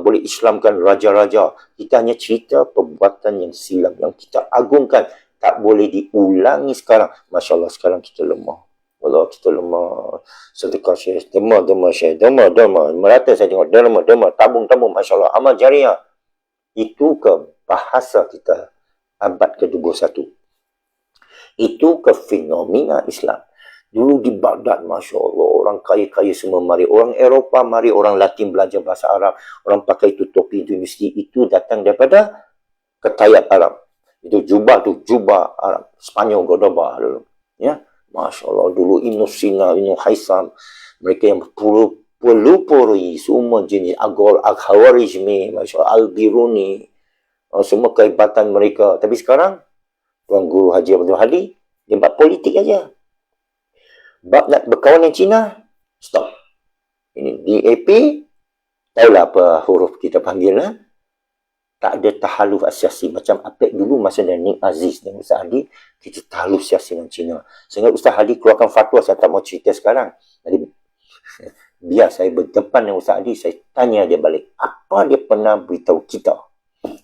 boleh Islamkan raja-raja. Kita hanya cerita perbuatan yang silap, yang kita agungkan. Tak boleh diulangi sekarang. Masya Allah sekarang kita lemah. Walau kita lemah, sedekah syekh, derma syekh, derma. Merata saya tengok derma, tabung, Masya Allah, amal jariah. Itu ke bahasa kita abad ke-21. Itu ke fenomena Islam. Dulu di Baghdad, Masya Allah, orang kaya-kaya semua mari. Orang Eropah mari, orang Latin belajar bahasa Arab. Orang pakai itu topi, itu mesti itu datang daripada ketayat Arab. Itu jubah Arab. Spanyol, Godobah dulu. Ya, Masya Allah, dulu Ibn Sina, Ibn Haisam. Mereka yang pelupuri semua jenis Al-Khawarizmi, Masya Allah, Al-Biruni. Semua kehebatan mereka. Tapi sekarang, Tuan Guru Haji Abdul Hadi, dia buat politik aja. Bab nak berkawan dengan Cina, stop. Ini DAP, tahulah apa huruf kita panggil lah. Tak ada tahaluf asyasi. Macam Apek dulu masa Nik Aziz dan Ustaz Hadi, kita tahaluf siasi dengan Cina. Sehingga Ustaz Hadi keluarkan fatwa, saya tak mau cerita sekarang. Jadi, biar saya berdepan dengan Ustaz Hadi, saya tanya dia balik. Apa dia pernah beritahu kita?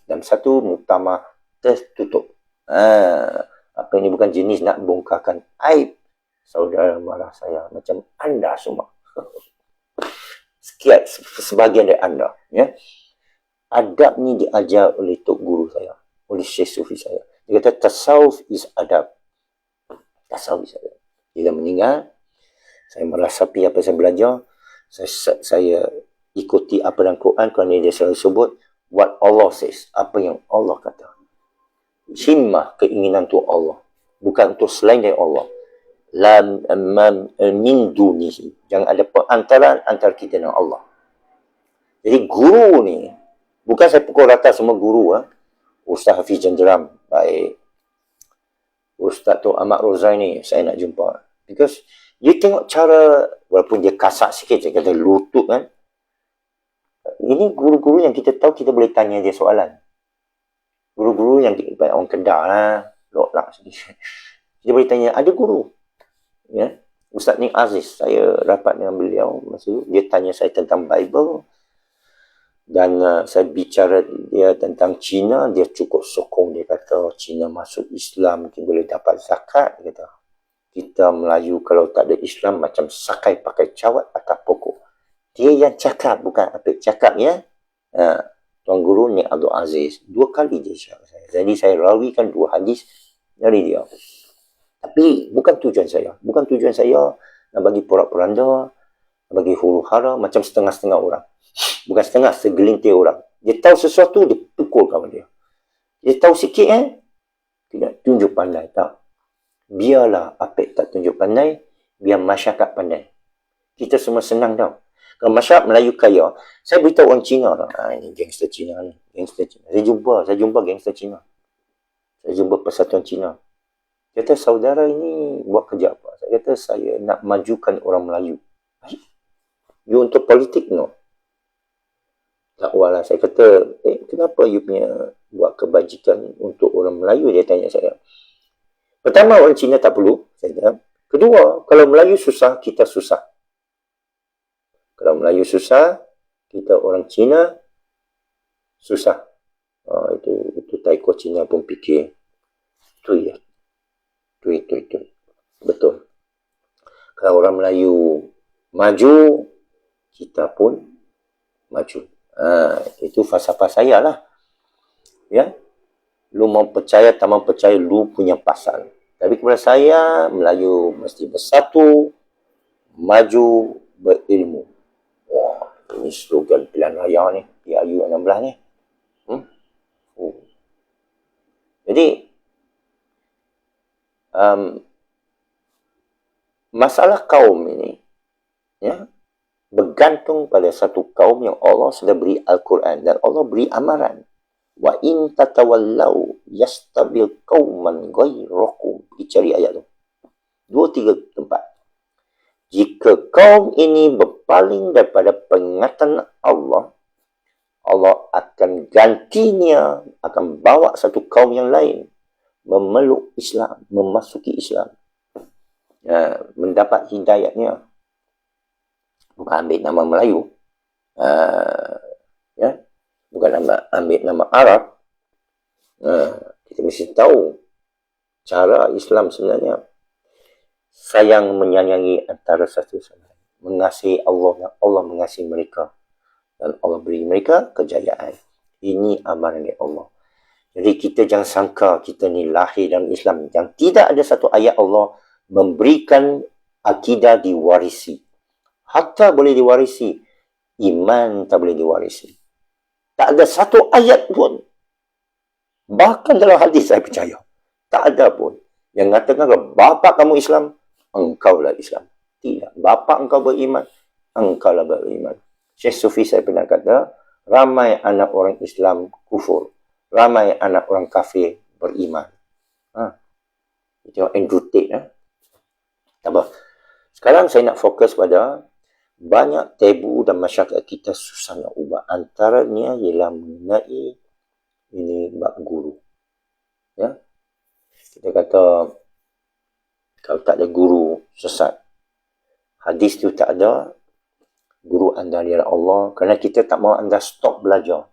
Dalam satu muktamar tertutup. Apa ini bukan jenis nak bongkarkan aib saudara mara saya macam anda semua. Sekian sebagian dari anda, ya. Adab ni diajar oleh tok guru saya, oleh Syekh Sufi saya. Dia kata tasawuf is adab. Tasawuf is adab. Bila meninggal, saya merasapi apa saya belajar, saya ikuti apa dalam Quran, kerana dia selalu sebut what Allah says, apa yang Allah kata. Himmah, keinginan untuk Allah, bukan untuk selain dari Allah. La min dunihi, jangan ada perantaraan antara kita dengan Allah. Jadi guru ni, bukan saya pukul rata semua guru. Ustaz Hafiz Jenderam baik, Ustaz Tok Ahmad Rozaini saya nak jumpa. Because you tengok cara, walaupun dia kasar sikit, saya kata lutut kan. Ini guru-guru yang kita tahu, kita boleh tanya dia soalan. Guru-guru yang orang Kedah lah, lok sedikit. Kita boleh tanya, ada guru. Ya, Ustaz Nik Aziz, saya rapat dengan beliau masa itu, dia tanya saya tentang Bible dan saya bicara dia tentang Cina, dia cukup sokong, dia kata Cina masuk Islam mungkin boleh dapat zakat. Dia kata kita Melayu kalau tak ada Islam macam sakai pakai cawat atas pokok. Dia yang cakap, bukan Apek cakap, ya. Tuan Guru Nik Abdul Aziz 2 kali dia cakap saya. Jadi saya rawikan 2 hadis dari dia. Tapi bukan tujuan saya. Bukan tujuan saya nak bagi porak-poranda, nak bagi huru-hara macam setengah-setengah orang. Bukan setengah, segelintir orang. Dia tahu sesuatu, dia pukul kawan dia. Dia tahu sikit, tidak tunjuk pandai. Tak. Biarlah Apek tak tunjuk pandai, biar masyarakat pandai. Kita semua senang tau. Kalau masyarakat Melayu kaya, saya beritahu orang Cina lah. Ini gangster Cina ni. Gangster Cina. Saya jumpa gangster Cina. Saya jumpa Persatuan Cina. Kata, saudara ini buat kerja apa? Saya kata, saya nak majukan orang Melayu. You untuk politik? No. Takwalah. Saya kata, kenapa you punya buat kebajikan untuk orang Melayu? Dia tanya saya. Pertama, orang Cina tak perlu. Saya kata. Kedua, kalau Melayu susah, kita susah. Kalau Melayu susah, kita orang Cina susah. Itu taiko Cina pun fikir. Itu ya. Itu. Betul. Kalau orang Melayu maju, kita pun maju. Itu falsafah saya lah. Ya. Lu mau percaya, tak mau percaya, lu punya pasal. Tapi kepada saya, Melayu mesti bersatu, maju, berilmu. Wah, ini slogan pilihan raya ni. PRU 16 ni. Jadi, masalah kaum ini, ya, bergantung pada satu kaum yang Allah sudah beri Al-Quran dan Allah beri amaran. Wa in tatawallau yastabil qauman ghairakum. Dicari ayat tu. 2-3 tempat. Jika kaum ini berpaling daripada peringatan Allah, Allah akan gantinya, akan bawa satu kaum yang lain memeluk Islam, memasuki Islam, mendapat hidayatnya. Bukan ambil nama Melayu, ya, bukan ambil nama Arab. Kita mesti tahu cara Islam sebenarnya. sayang menyayangi antara satu sama lain. Mengasihi Allah dan Allah mengasihi mereka. Dan Allah beri mereka kejayaan. Ini amaran dari Allah. Jadi kita jangan sangka kita ni lahir dalam Islam. Yang tidak ada satu ayat Allah memberikan akidah diwarisi. Harta boleh diwarisi. Iman tak boleh diwarisi. Tak ada satu ayat pun. Bahkan dalam hadis saya percaya. Tak ada pun. Yang mengatakan kalau bapa kamu Islam, engkaulah Islam. Tidak. Bapa engkau beriman, engkaulah beriman. Syekh Sufi saya pernah kata, ramai anak orang Islam kufur. Ramai anak orang kafir beriman. Itu Andrew Tate. Tak apa. Sekarang saya nak fokus pada banyak tabu dan masyarakat kita susah nak ubah. Antaranya ialah mengenai ini bab guru. Ya. Kita kata kalau tak ada guru sesat. Hadis tu tak ada. Guru anda ialah Allah. Kerana kita tak mahu anda stop belajar.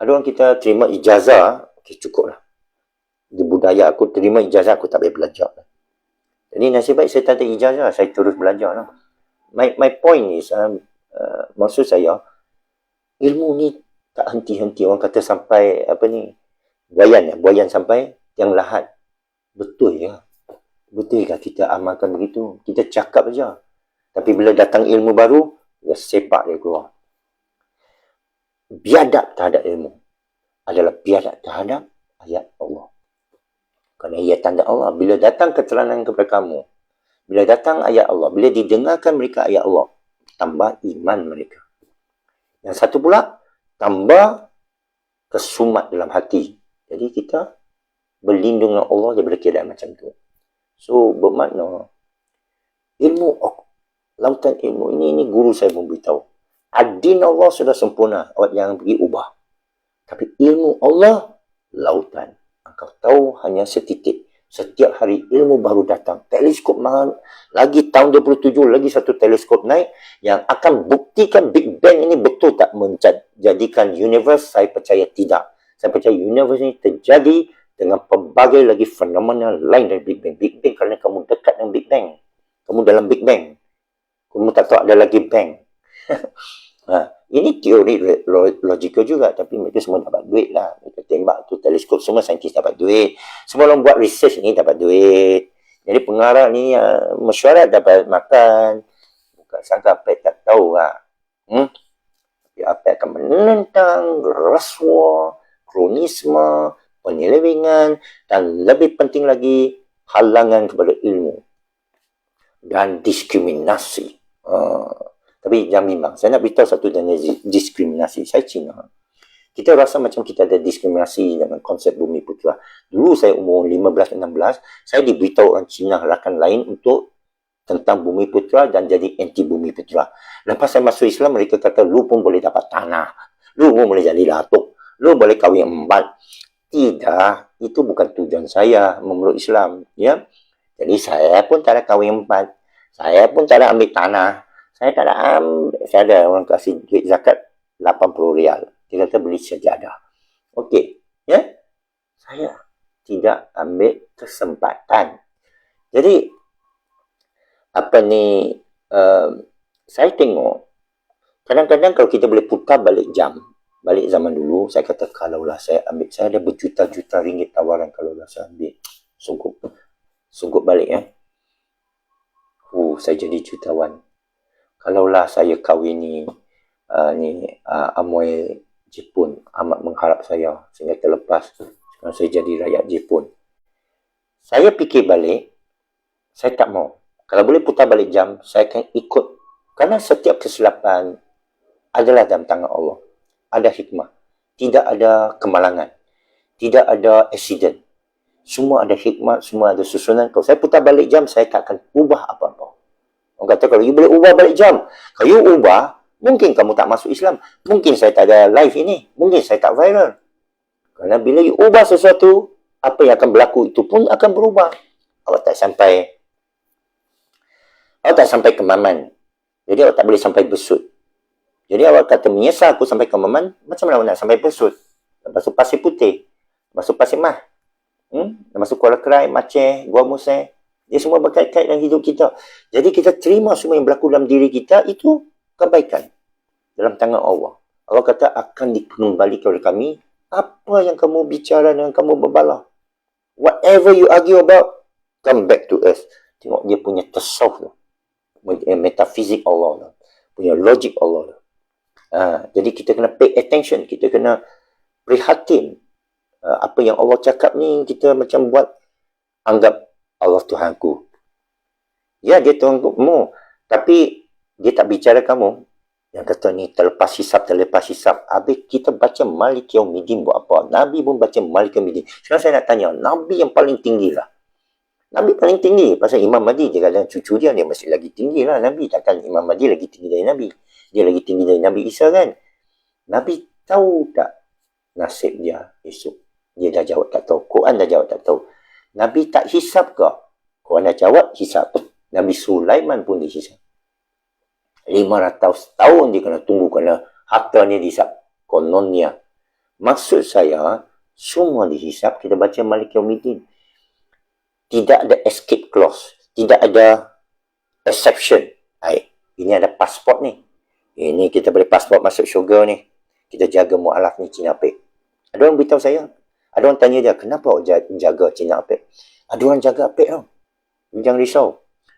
Ada orang kita terima ijazah. Okay, cukup lah. Di budaya aku terima ijazah, aku tak boleh belajar. Jadi nasib baik saya tak ada ijazah. Saya terus belajar lah. My point is, maksud saya, ilmu ni tak henti-henti. Orang kata sampai, apa ni, buayan sampai yang lahat. Betul ya. Betul ke kita amalkan begitu? Kita cakap saja. Tapi bila datang ilmu baru, dia sepak dia keluar. Biadab terhadap ilmu adalah biadab terhadap ayat Allah. Kerana ia tanda Allah. Bila datang keterangan kepada kamu, bila datang ayat Allah, bila didengarkan mereka ayat Allah, tambah iman mereka. Yang satu pula, tambah kesumat dalam hati. Jadi kita berlindung dengan Allah daripada keadaan macam tu. So, bermakna ilmu, lautan ilmu ini guru saya pun beritahu. Ad-din Allah sudah sempurna. Awak jangan pergi ubah. Tapi ilmu Allah, lautan. Engkau tahu hanya setitik. Setiap hari ilmu baru datang. Teleskop lagi tahun 27, lagi satu teleskop naik yang akan buktikan Big Bang ini betul tak menjadikan universe. Saya percaya tidak. Saya percaya universe ini terjadi dengan pelbagai lagi fenomena lain dari Big Bang. Big Bang kerana kamu dekat dengan Big Bang. Kamu dalam Big Bang. Kamu tak tahu ada lagi Bang. Ini teori logikal juga. Tapi mereka semua dapat duit lah. Mereka tembak tu teleskop. Semua saintis dapat duit. Semua orang buat research ni dapat duit. Jadi pengarah ni mesyuarat dapat makan. Bukan sangka apa tak tahu lah. Tapi apa akan menentang rasuah, kronisme, penyelewengan dan lebih penting lagi halangan kepada ilmu dan diskriminasi. Tapi jangan bimbang. Saya nak beritahu satu jenis diskriminasi. Saya Cina. Kita rasa macam kita ada diskriminasi dengan konsep bumi putera. Dulu saya umur 15-16, saya diberitahu orang Cina rakan lain untuk tentang bumi putera dan jadi anti bumi putera. Lepas saya masuk Islam, mereka kata, lu pun boleh dapat tanah. Lu pun boleh jadi datuk. Lu boleh kahwin empat. Tidak, itu bukan tujuan saya memeluk Islam. Ya? Jadi saya pun tak ada kahwin empat. Saya pun tak ada ambil tanah. Saya tak ada ambil. Saya ada orang kasih duit zakat 80 rial. Dia kata beli sejadah. Okey. Ya? Saya tidak ambil kesempatan. Jadi, apa ni, saya tengok, kadang-kadang kalau kita boleh putar balik jam, balik zaman dulu, saya kata, kalaulah saya ambil, saya ada berjuta-juta ringgit tawaran kalaulah saya ambil. Sunggup balik ya. Saya jadi jutawan. Kalaulah saya kahwini Amoy Jepun, amat mengharap saya sehingga terlepas. Sekarang saya jadi rakyat Jepun. Saya fikir balik, saya tak mau. Kalau boleh putar balik jam, saya akan ikut. Karena setiap kesilapan adalah dalam tangan Allah. Ada hikmah. Tidak ada kemalangan. Tidak ada accident. Semua ada hikmah, semua ada susunan. Kalau saya putar balik jam, saya tak akan ubah apa-apa. Orang kata, kalau you boleh ubah balik jam. Kalau you ubah, mungkin kamu tak masuk Islam. Mungkin saya tak ada live ini. Mungkin saya tak viral. Kerana bila you ubah sesuatu, apa yang akan berlaku itu pun akan berubah. Awak tak sampai ke Maman. Jadi awak tak boleh sampai besut. Jadi awak kata, menyesal aku sampai ke Maman, macam mana nak sampai besut? Lepas tu Pasir Putih. Lepas tu Pasir Mah. Lepas tu Kuala Kerai, Aceh, Gua Musai. Dia semua berkait-kait dengan hidup kita. Jadi kita terima semua yang berlaku dalam diri kita, itu kebaikan dalam tangan Allah. Allah kata akan dikembalikan oleh kami apa yang kamu bicara dengan kamu berbalah. Whatever you argue about, come back to us. Tengok dia punya tasawuf tu. Metafizik Allah tu. Punya logik Allah tu. Jadi kita kena pay attention. Kita kena prihatin. Apa yang Allah cakap ni, kita macam buat, anggap Allah Tuhanku. Ya, dia Tuhanmu. Tapi dia tak bicara kamu. Yang kata ni terlepas hisab. Habis kita baca Malik Yaumiddin buat apa? Nabi pun baca Malik Yaumiddin. Sekarang saya nak tanya, Nabi yang paling tinggi lah. Nabi paling tinggi. Pasal Imam Mahdi, dia kata cucu dia masih lagi tinggi lah. Nabi takkan Imam Mahdi lagi tinggi dari Nabi. Dia lagi tinggi dari Nabi Isa kan. Nabi tahu tak nasib dia esok? Dia dah jawab tak tahu. Quran dah jawab tak tahu. Nabi tak hisap ke? Quran dah jawab hisap. Nabi Sulaiman pun dihisap. 500 tahun dia kena tunggu kerana harta ni dihisap. Kononnya. Maksud saya, semua dihisap. Kita baca Malik Yaumiddin. Tidak ada escape clause. Tidak ada exception. Ini ada pasport ni. Ini kita boleh pasport masuk syurga ni. Kita jaga mu'alaf ni Cina Apek. Ada orang beritahu saya. Ada orang tanya dia, kenapa awak jaga Cina Apek? Ada orang jaga Apek tau. Jangan risau.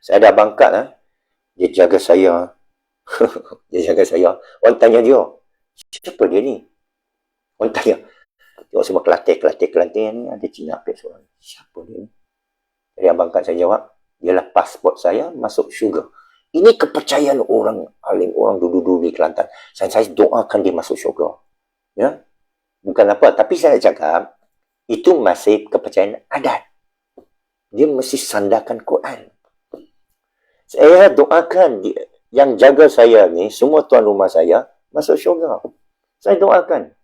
Saya ada bangkat lah. Dia jaga saya. Dia jaga saya. Orang tanya dia, siapa dia ni? Orang tanya. Tengok semua Kelantan ni ada Cina Apek seorang. Siapa dia ni? Jadi abang kat saya jawab, ialah pasport saya masuk syurga. Ini kepercayaan orang alim, orang dulu-dulu di Kelantan. Saya doakan dia masuk syurga. Ya? Bukan apa. Tapi saya nak cakap, itu masih kepercayaan adat. Dia mesti sandarkan Quran. Saya doakan dia, yang jaga saya ni, semua tuan rumah saya, masuk syurga. Saya doakan.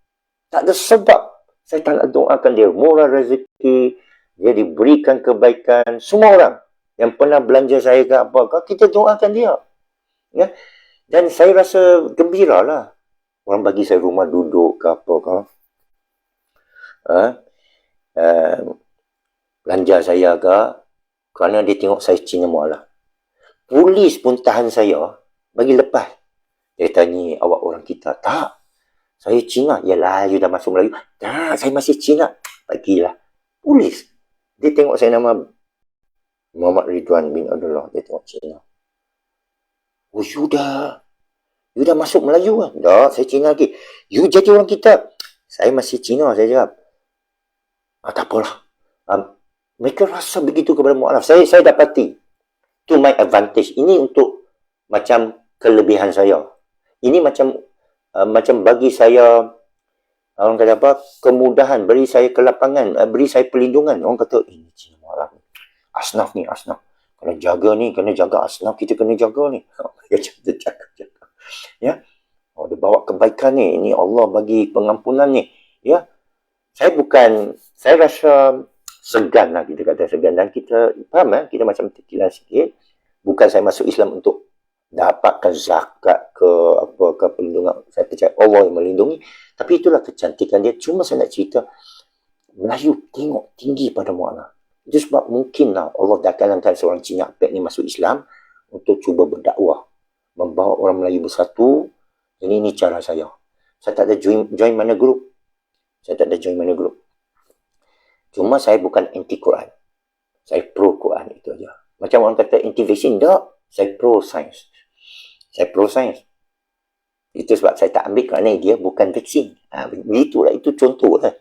Tak ada sebab. Saya tak nak doakan dia murah rezeki, dia diberikan kebaikan. Semua orang yang pernah belanja saya ke apa, kita doakan dia. Ya? Dan saya rasa gembira lah. Orang bagi saya rumah duduk ke apa ke. Belanja saya ke. Kerana dia tengok saya Cina mu'alaf. Polis pun tahan saya. Bagi lepas. Dia tanya, awak orang kita? Tak. Saya Cina. Yalah, you dah masuk Melayu. Tak, saya masih Cina. Bagilah. Polis. Dia tengok saya nama Muhammad Ridwan bin Abdullah. Dia tengok Cina. Oh, you dah masuk Melayu kan? Tak, saya Cina lagi. You jadi orang kita. Saya masih Cina, saya jawab. Tak apalah. Mereka rasa begitu kepada mu'alaf. Saya dapati. To my advantage. Ini untuk macam kelebihan saya. Ini macam bagi saya, orang kata apa, kemudahan, beri saya kelapangan, beri saya perlindungan. Orang kata, ini Cina mu'alaf ni. Asnaf ni, asnaf. Kena jaga ni, kena jaga asnaf, kita kena jaga ni. Dia jaga. Ya. Dia bawa kebaikan ni. Ini Allah bagi pengampunan ni. Ya. Saya rasa segan lah, kita kata segan. Dan kita, faham kita macam terkilan sikit. Bukan saya masuk Islam untuk dapatkan zakat ke apa ke perlindungan. Saya percaya Allah yang melindungi. Tapi itulah kecantikan dia. Cuma saya nak cerita, Melayu tengok tinggi pada mu'alaf. Itu sebab mungkinlah Allah dakhalkan seorang Cina Apek ni masuk Islam untuk cuba berdakwah. Membawa orang Melayu bersatu. Jadi ini cara saya. Saya tak ada join mana grup. Cuma saya bukan anti Quran. Saya pro Quran, itu aja. Macam orang kata anti-vaksin, tak. Saya pro science. Itu sebab saya tak ambil kerana dia bukan vaksin. Begitulah, itu contoh lah.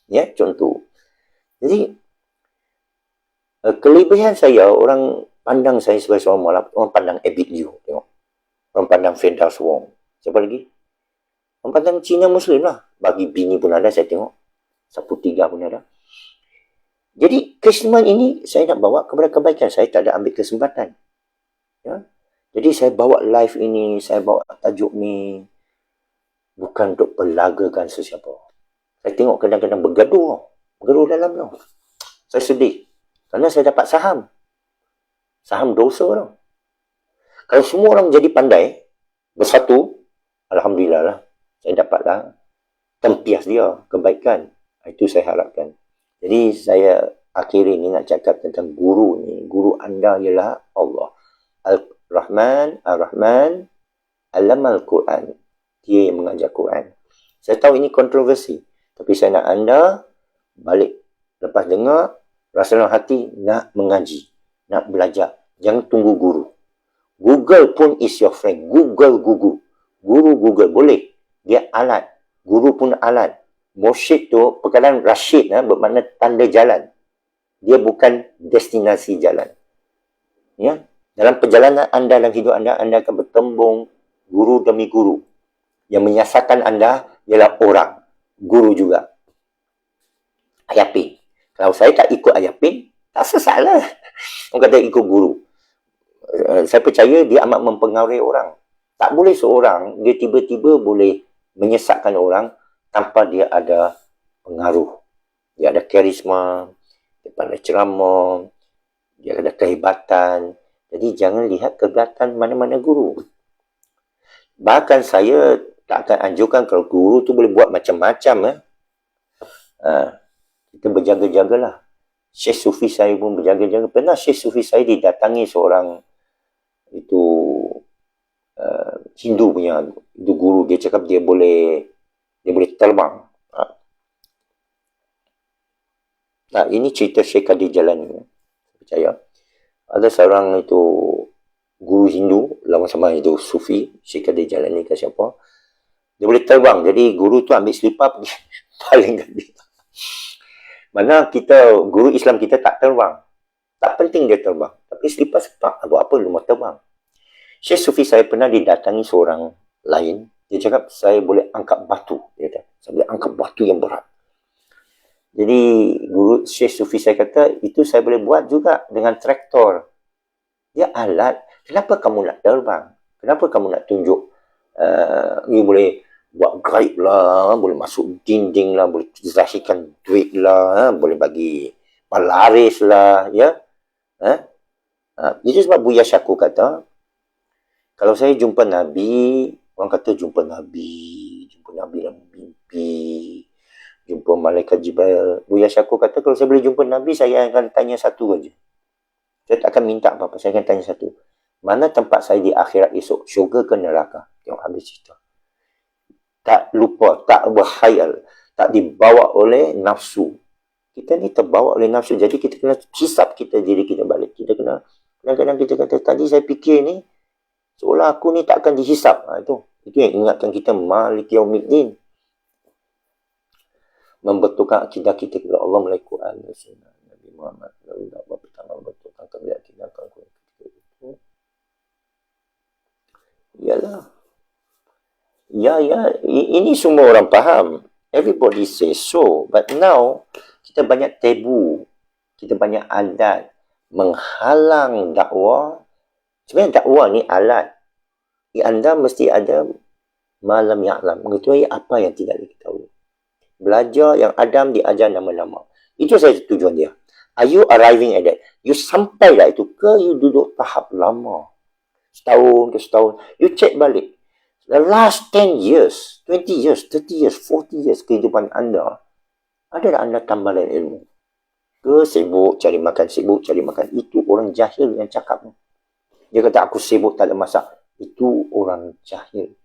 Ya, contoh. Jadi, kelebihan saya, orang pandang saya sebagai seorang mu'alaf, orang pandang Abid Liu, tengok. Orang pandang Firdaus Wong. Siapa lagi? Orang pandang Cina Muslim lah. Bagi bini pun ada, saya tengok. Sapu tiga pun ada. Jadi, keistimewaan ini saya nak bawa kepada kebaikan. Saya tak ada ambil kesempatan. Ya? Jadi, saya bawa live ini, saya bawa tajuk ni, bukan untuk pelagakan sesiapa. Saya tengok kadang-kadang bergaduh dalam tu. Saya sedih. Kerana saya dapat saham. Saham dosa tau. Kalau semua orang jadi pandai, bersatu, Alhamdulillah lah. Saya dapatlah tempias dia, kebaikan. Itu saya harapkan. Jadi saya akhir ini nak cakap tentang guru ni. Guru anda ialah Allah. Al-Rahman, Ar-Rahman, Allamal Quran. Dia yang mengajar Quran. Saya tahu ini kontroversi. Tapi saya nak anda balik. Lepas dengar, rasa dalam hati nak mengaji. Nak belajar. Jangan tunggu guru. Google pun is your friend. Google. Guru Google. Boleh. Dia alat. Guru pun alat. Mursyid tu, perkataan Rashid bermakna tanda jalan. Dia bukan destinasi jalan. Ya, dalam perjalanan anda dalam hidup anda akan bertembung guru demi guru. Yang menyasarkan anda ialah orang. Guru juga. Ayapin. Kalau saya tak ikut Ayapin, tak sesalah. Orang kata ikut guru. Saya percaya dia amat mempengaruhi orang. Tak boleh seorang, dia tiba-tiba boleh menyesatkan orang tanpa dia ada pengaruh. Dia ada karisma, dia pandai ceramah, dia ada kehebatan. Jadi jangan lihat kehebatan mana-mana guru. Bahkan saya tak akan anjurkan kalau guru tu boleh buat macam-macam. Kita berjaga-jagalah. Syekh Sufi saya pun berjaga-jaga. Pernah Syekh Sufi saya didatangi seorang itu Hindu punya itu guru. Dia cakap dia boleh terbang. Nah, ini cerita Syekh Qadir Jalani. Percaya. Ada seorang itu guru Hindu, lama-sama itu Sufi, Syekh Qadir Jalani ke siapa. Dia boleh terbang. Jadi guru tu ambil selipar pergi paling kat dia. Mana kita, guru Islam kita tak terbang. Tak penting dia terbang. Tapi selipar sepak, buat apa lu mau terbang. Syekh Sufi saya pernah didatangi seorang lain. Dia cakap, saya boleh angkat batu. Dia kata, saya boleh angkat batu yang berat. Jadi, guru Syekh Sufi saya kata, itu saya boleh buat juga dengan traktor. Dia alat. Kenapa kamu nak terbang? Kenapa kamu nak tunjuk? You boleh buat gaib lah, boleh masuk dinding lah, boleh zahirkan duit lah, boleh bagi palaris lah, ya. Itu sebab Buya Syakur kata, kalau saya jumpa Nabi, orang kata jumpa Nabi dalam mimpi, jumpa Malaikat Jibril. Buya Syakur kata, kalau saya boleh jumpa Nabi, saya akan tanya satu saja. Saya tak akan minta apa-apa, saya akan tanya satu. Mana tempat saya di akhirat esok? Syurga ke neraka? Tengok habis cerita. Tak lupa, tak berkhayal, tak dibawa oleh nafsu. Kita ni terbawa oleh nafsu. Jadi kita kena hisap diri kita balik. Kita kena, kadang-kadang kita kata, tadi saya fikir ni, seolah aku ni tak akan dihisap. Itu yang ingatkan kita, Malik Yaumiddin. Membetulkan akidah kita kepada Allah melalui Quran dan Sunnah Nabi Muhammad. Lalu dapat pertama membetulkan akidah ketika itu. Yalah. Ya, ini semua orang faham. Everybody says so. But now, kita banyak tabu. Kita banyak adat menghalang dakwah. Sebenarnya dakwah ni alat. Anda mesti ada malam ya'lam. Mengetahui apa yang tidak diketahui. Belajar yang Adam diajar nama-nama. Itu saja tujuan dia. Are you arriving at that? You sampai dah itu ke you duduk tahap lama? Setahun ke setahun. You check balik. The last 10 years, 20 years, 30 years, 40 years kehidupan anda, adakah anda tambahan ilmu? Ke sibuk cari makan, Itu orang jahil yang cakap. Dia kata, aku sibuk tak ada masa. Itu orang jahil.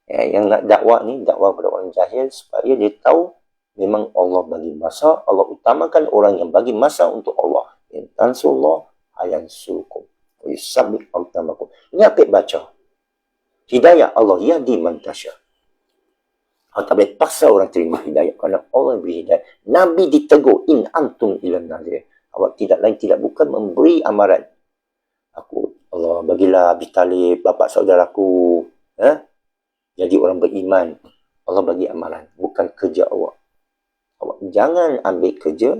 Yang nak dakwah ni, dakwah kepada orang jahil supaya dia tahu memang Allah bagi masa, Allah utamakan orang yang bagi masa untuk Allah. In tansullah ayansurukum. Yusabik amtamakum. Ini apa baca? Hidayah Allah yahdi man tasya. Awak tak boleh paksa orang terima hidayah kerana Allah beri hidayah. Nabi ditegur, in antum ilan nazir. Awak tidak bukan memberi amaran. Allah bagilah Abi Talib, bapa saudaraku, jadi orang beriman. Allah bagi amaran, bukan kerja awak. Awak jangan ambil kerja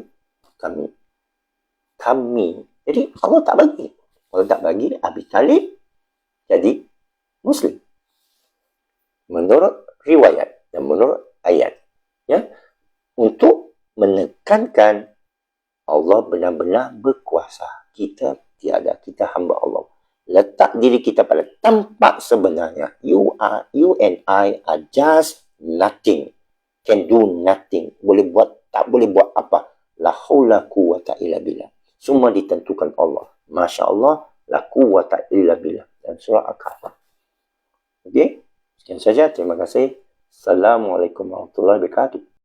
kami. Jadi Allah tak bagi. Allah tak bagi Abi Talib jadi Muslim. Menurut riwayat dan menurut ayat. Ya, untuk menekankan Allah benar-benar berkuasa. Kita hamba Allah. Letak diri kita pada tempat sebenarnya. You and I are just nothing. Can do nothing. Tak boleh buat apa. La haula quwwata illa billah. Semua ditentukan Allah. Masya Allah, la quwwata illa billah. Dan surah Al-Kahf. Okey? Sekian saja. Terima kasih. Assalamualaikum warahmatullahi wabarakatuh.